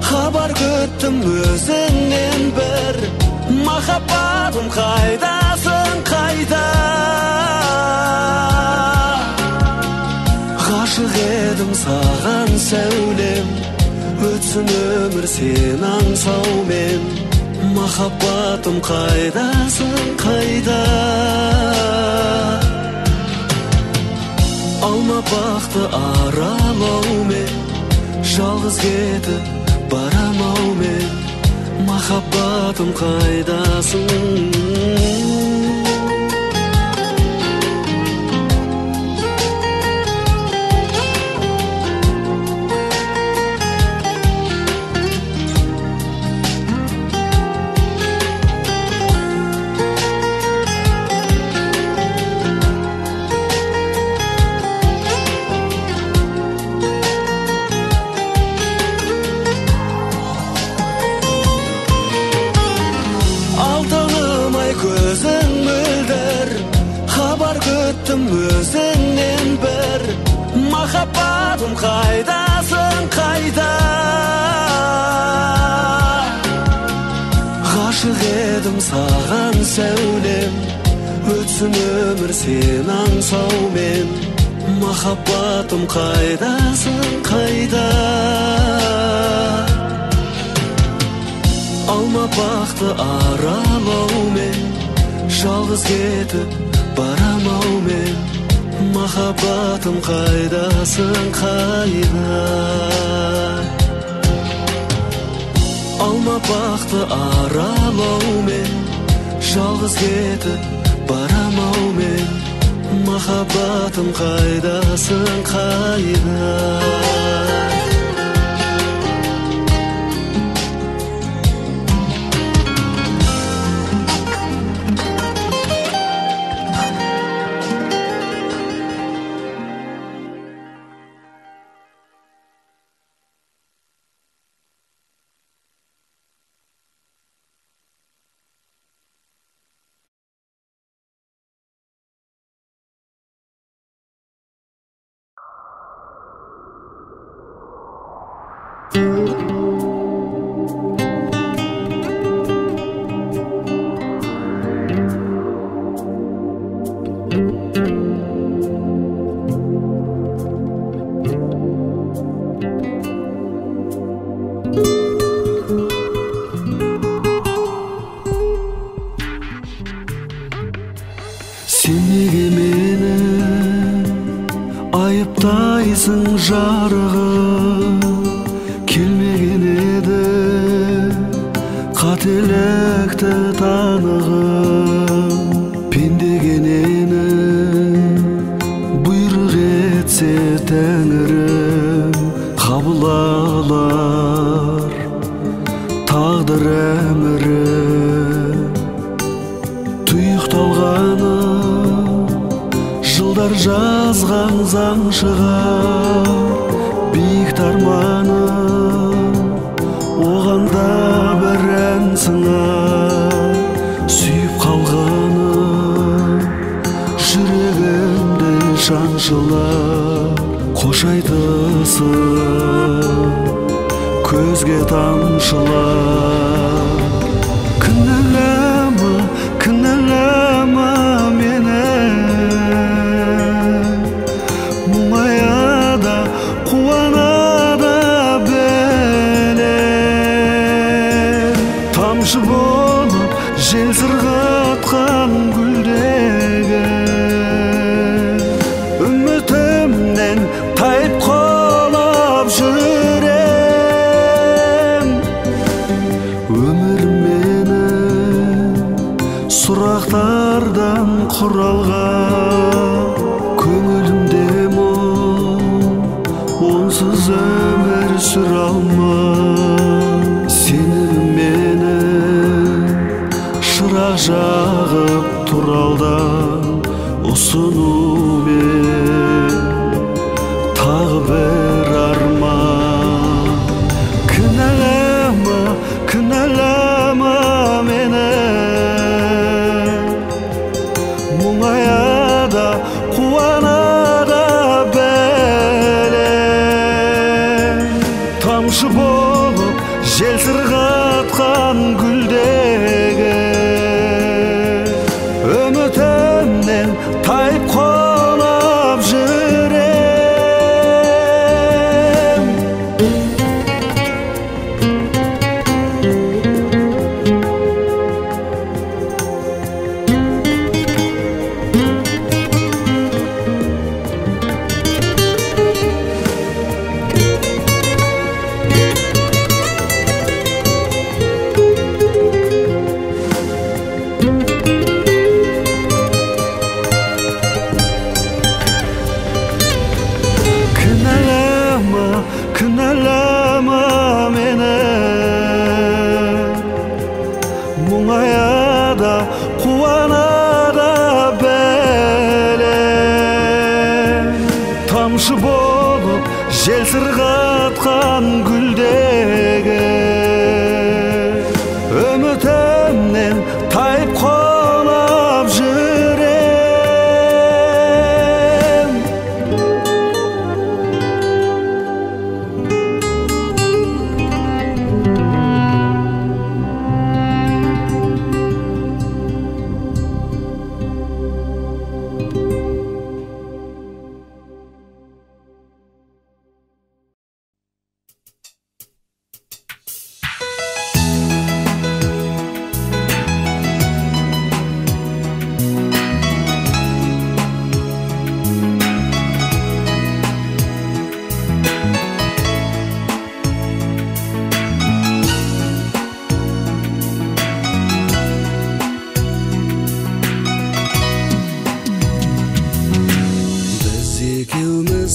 хабар күттім өзіңнен бір. Махаббатым қайдасың қайда? Ғашық едім саған сәулем, өтсін өмір сен аңсаумен. Махаббатым қайдасың қайда? Алма бақты аралаумен, жалғыз кетіп барамаумен. Махаббатым қайдасың? Өзіңнен бір. Махаббатым қайдасың қайда? Ғашық едім саған сәулем, өтсін өмір сен аңсаумен. Махаббатым қайдасың қайда? Алма бақты аралаумен, жалғыз кетіп барамаумен. Махаббатым қайдасың қайда? Алма бақты аралаумен, жалғыз кетіп барамаумен. Махаббатым қайдасың қайда? Сен неге мені айыптайсың жарығым? Келмеген еді қателікті танығым. Пендегенені бұйрық етсе Тәңірім, қабыл ала қалдыр әмірі тұйықталғаны жылдар жазған заң шығар биік тарманы оған да бір ән сыңар сүйіп қалғаны жүрегімді шаншылар қош айтысып көзге тамшылар кінәлама мені мұңаяда қуанада білем тамшы болып жел сырғатқан гүлдегі үмітімнен тайып қалап жүрем өмір мені сұрақтардан құралған көңілімде мұң онсыз өмір сүре алмай сені мені шырақ жағып туралдан ұсынумен тағы бір арман кінәлама мені мұңаяда қуанада білем тамшы болып жел сырғатқан гүлдегі үмітімнен тайып қалап жүрем кінәлама мені мұңаяда қуанада білем тамшы болып жел сырғатқан гүлдегі үмітімнен тайып қалап жүрем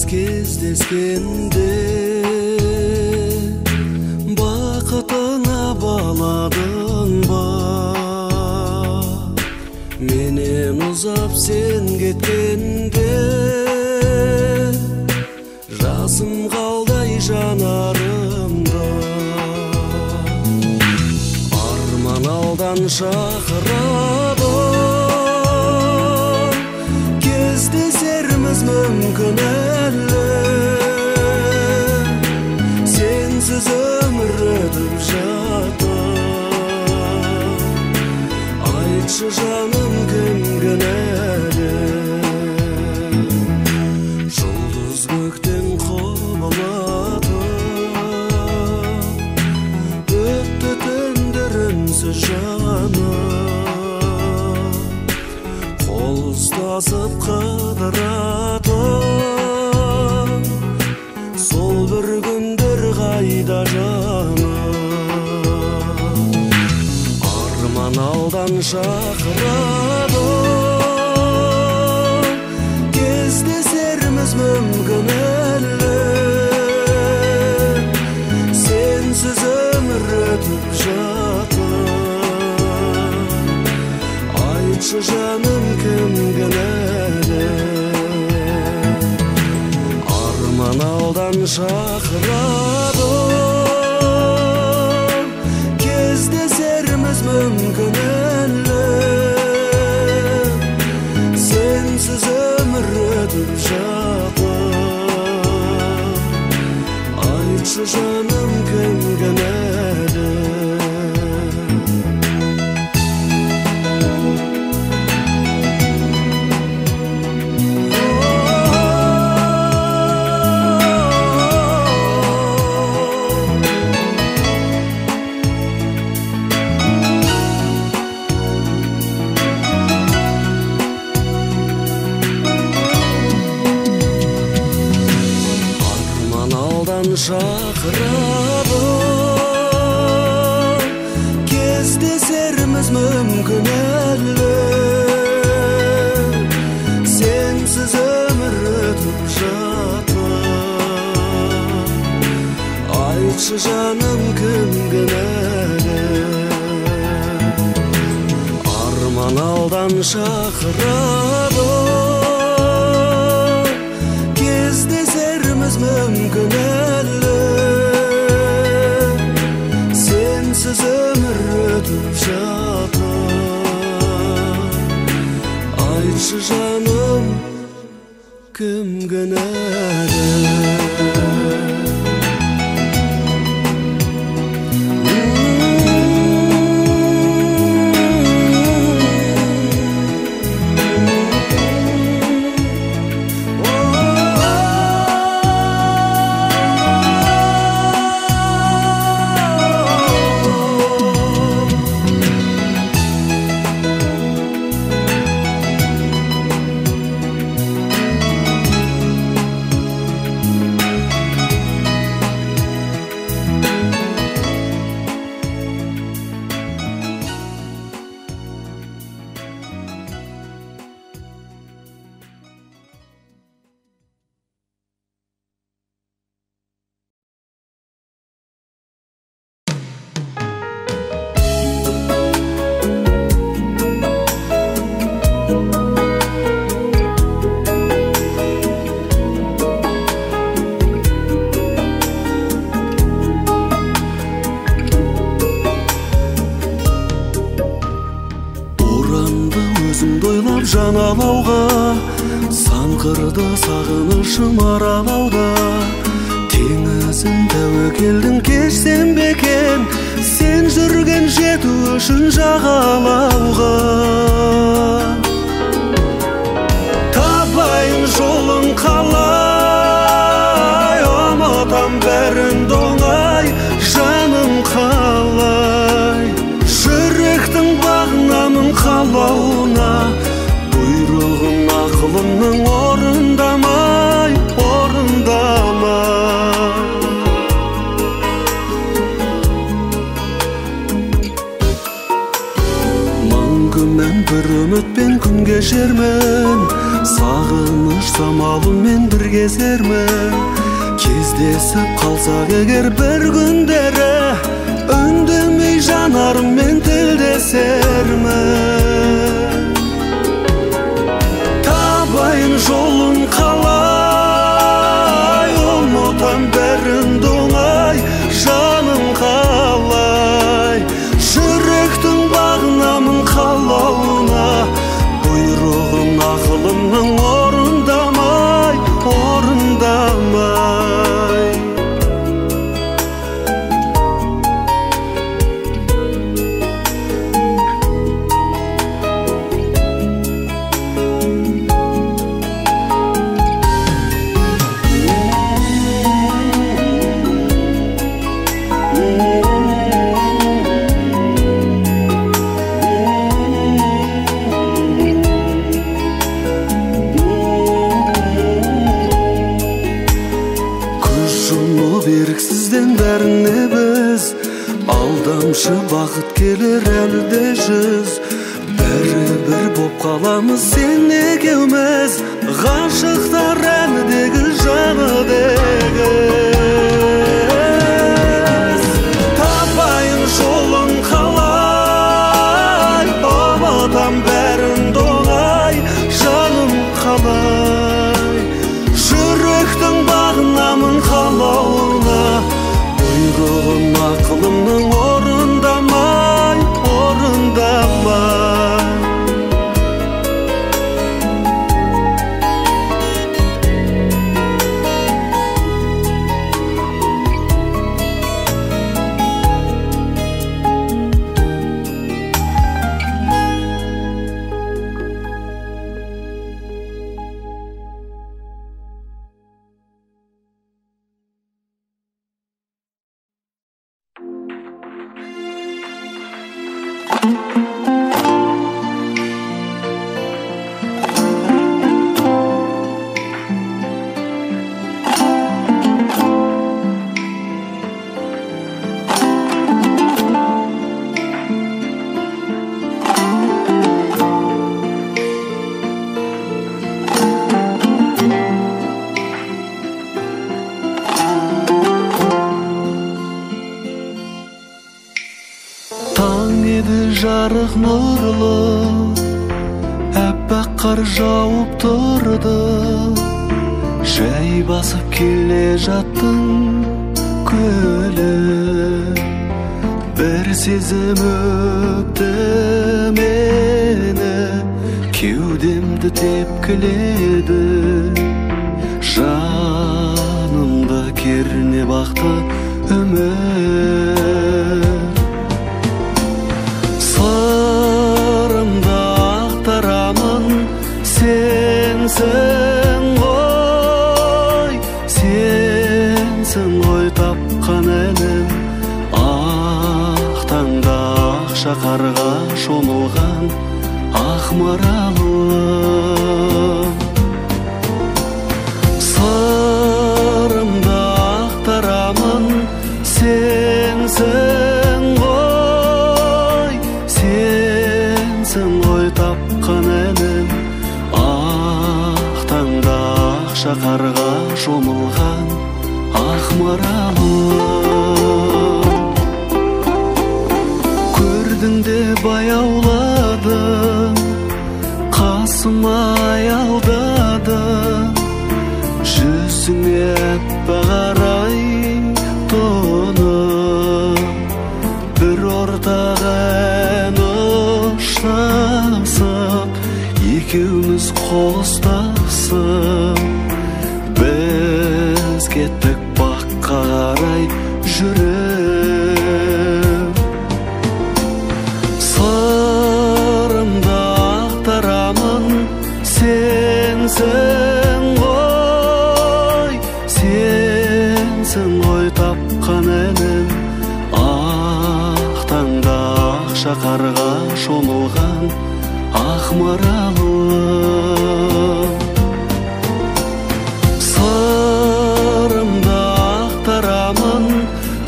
кездескенде бақытыңа баладың ба менен ұзап сен кеткенде жасым қалдай жанарымда арман алдан шақырады кездесерміз мүмкін сенсіз өмір өтіп жатыр айтшы жаным кім кінәлі жұлдыз көктен құбылатып өтті түндер үнсіз жанып қол ұстасып қыдыратып сол бір күндер қайда жаным арман алдан шақырады кездесерміз мүмкін сенсіз өмір өтіп жатыр шақырады кездесерміз мүмкін әлі сенсіз өмір өтіп жатыр айтшы жаным кім кінәлі шақырады кездесерміз мүмкін әлі сенсіз өмір өтіп жатыр айтшы жаным кім кінәлі арман алдан шақырады кездесерміз мүмкін сенсіз өмір өтіп жатыр айтшы жаным кім кінәлі жаналауға санқырды сағынышым аралауда теңізін тәуекелдің кешсем бекен сен жүрген жету үшін жағалауға табайын жолын қалай ұмытам бәрін доңай жаным қалай жүректің бағынамын қалауына бұйрығын ақылымның орындамай мың күннен бір үмітпен күн кешермін сағыныш самалымен бір кезермін кездесіп қалсақ егер бір күндері үндемей жанарыммен тілдесермін табайын жолын қалай ұмытам бәрін доңай жаным қалай жүректің бағынамын қалауына бұйрығын ақылымның орындамай еріксізден бәріне біз алдамшы бақыт келер әлі де жүз бәрі бір боп қаламыз сен екеуміз ғашықтар әнідегі жаныдегі табайын жолын қалай ұмытам бәрін доңай жаным қалай жүректің бағынамын қалай Buyrug'un aklımның orundamay, orundamay. Жарық нұрлы, әппақ қар жауып тұрды. Жай басып келе жаттың көлі. Бір сезім өпті мені, кеудемді тепкіледі. Жанымда керне бақты үміт. Сырымда ақтарамын, сенсің ғой, сенсің ғой тапқан әнім. Ақ таңда ақ шақарға шомылған ақ маралым. Сырымда ақтарамын, сенсің ғой, сенсің ғой тапқан әнім. Ақ таңда ақ шақарға шомылған ақ маралым. Көрдің де баяуладың, қасыма аялдады. Жүзіңе әппақ арай тоны, бір ортақ ән ұштасып, екеуміз қол ұстасып. Біз кеттік баққа қарай жүріп. Сырымда ақтарамын, сенсің ғой, сенсің ғой тапқан әнім. Ақ таңда ақ шақарға шомылған ақ маралым. Сырымда ақтарамын,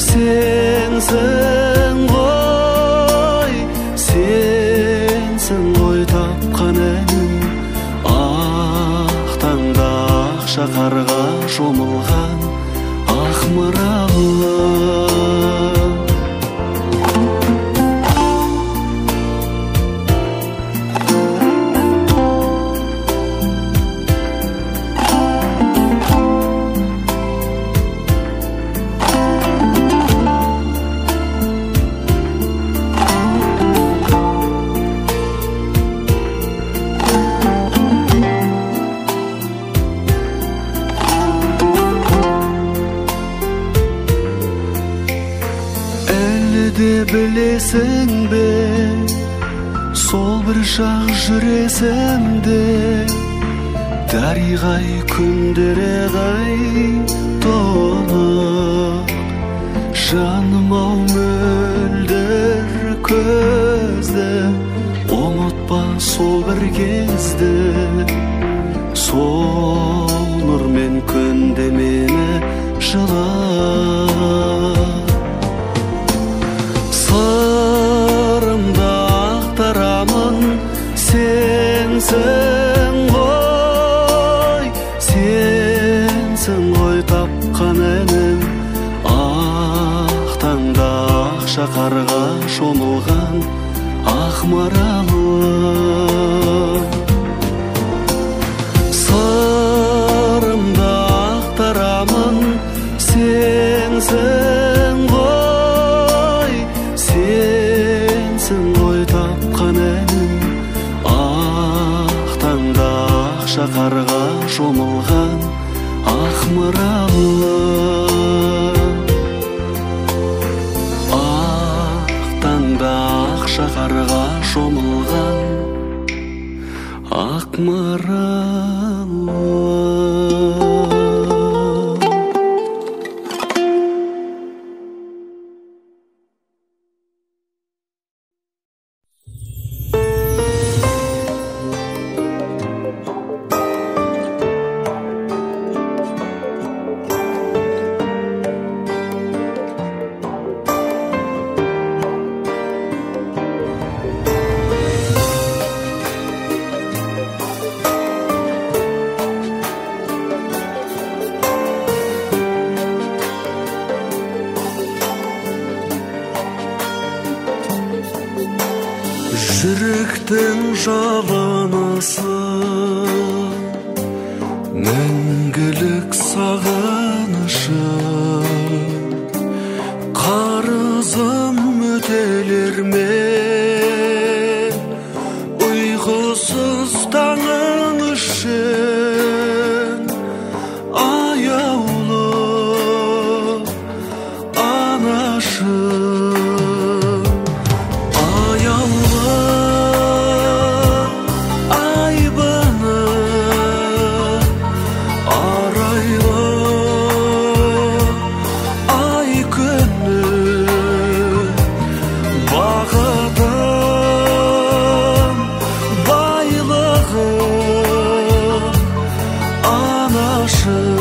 сенсің ғой, сенсің ғой тапқан әнім. Ақ таңда ақ шақарға шомылған ақ маралым. Білесің бе, сол бір шақ жүресімде. Дариғай күндері ғай толық. Жаным-ау мөлдір көзді, ұмытпа сол бір кезді. Сол нұрмен күнде мені жыла. Сырымда ақтарамын, сенсің ғой, сенсің ғой тапқан әнім. Ақ таңда ақ шақарға шомылған ақ маралым. Сырымда ақтарамын, сенсің ғой, шомылған ақ маралы, ақ таңда ақша қарға шомылған ақ маралы. Жүректің жалынысы, мәңгілік сағынышы, қарызым өтелер ме ұйқысыз таңың үшін, аяулы анашым. Anlaşır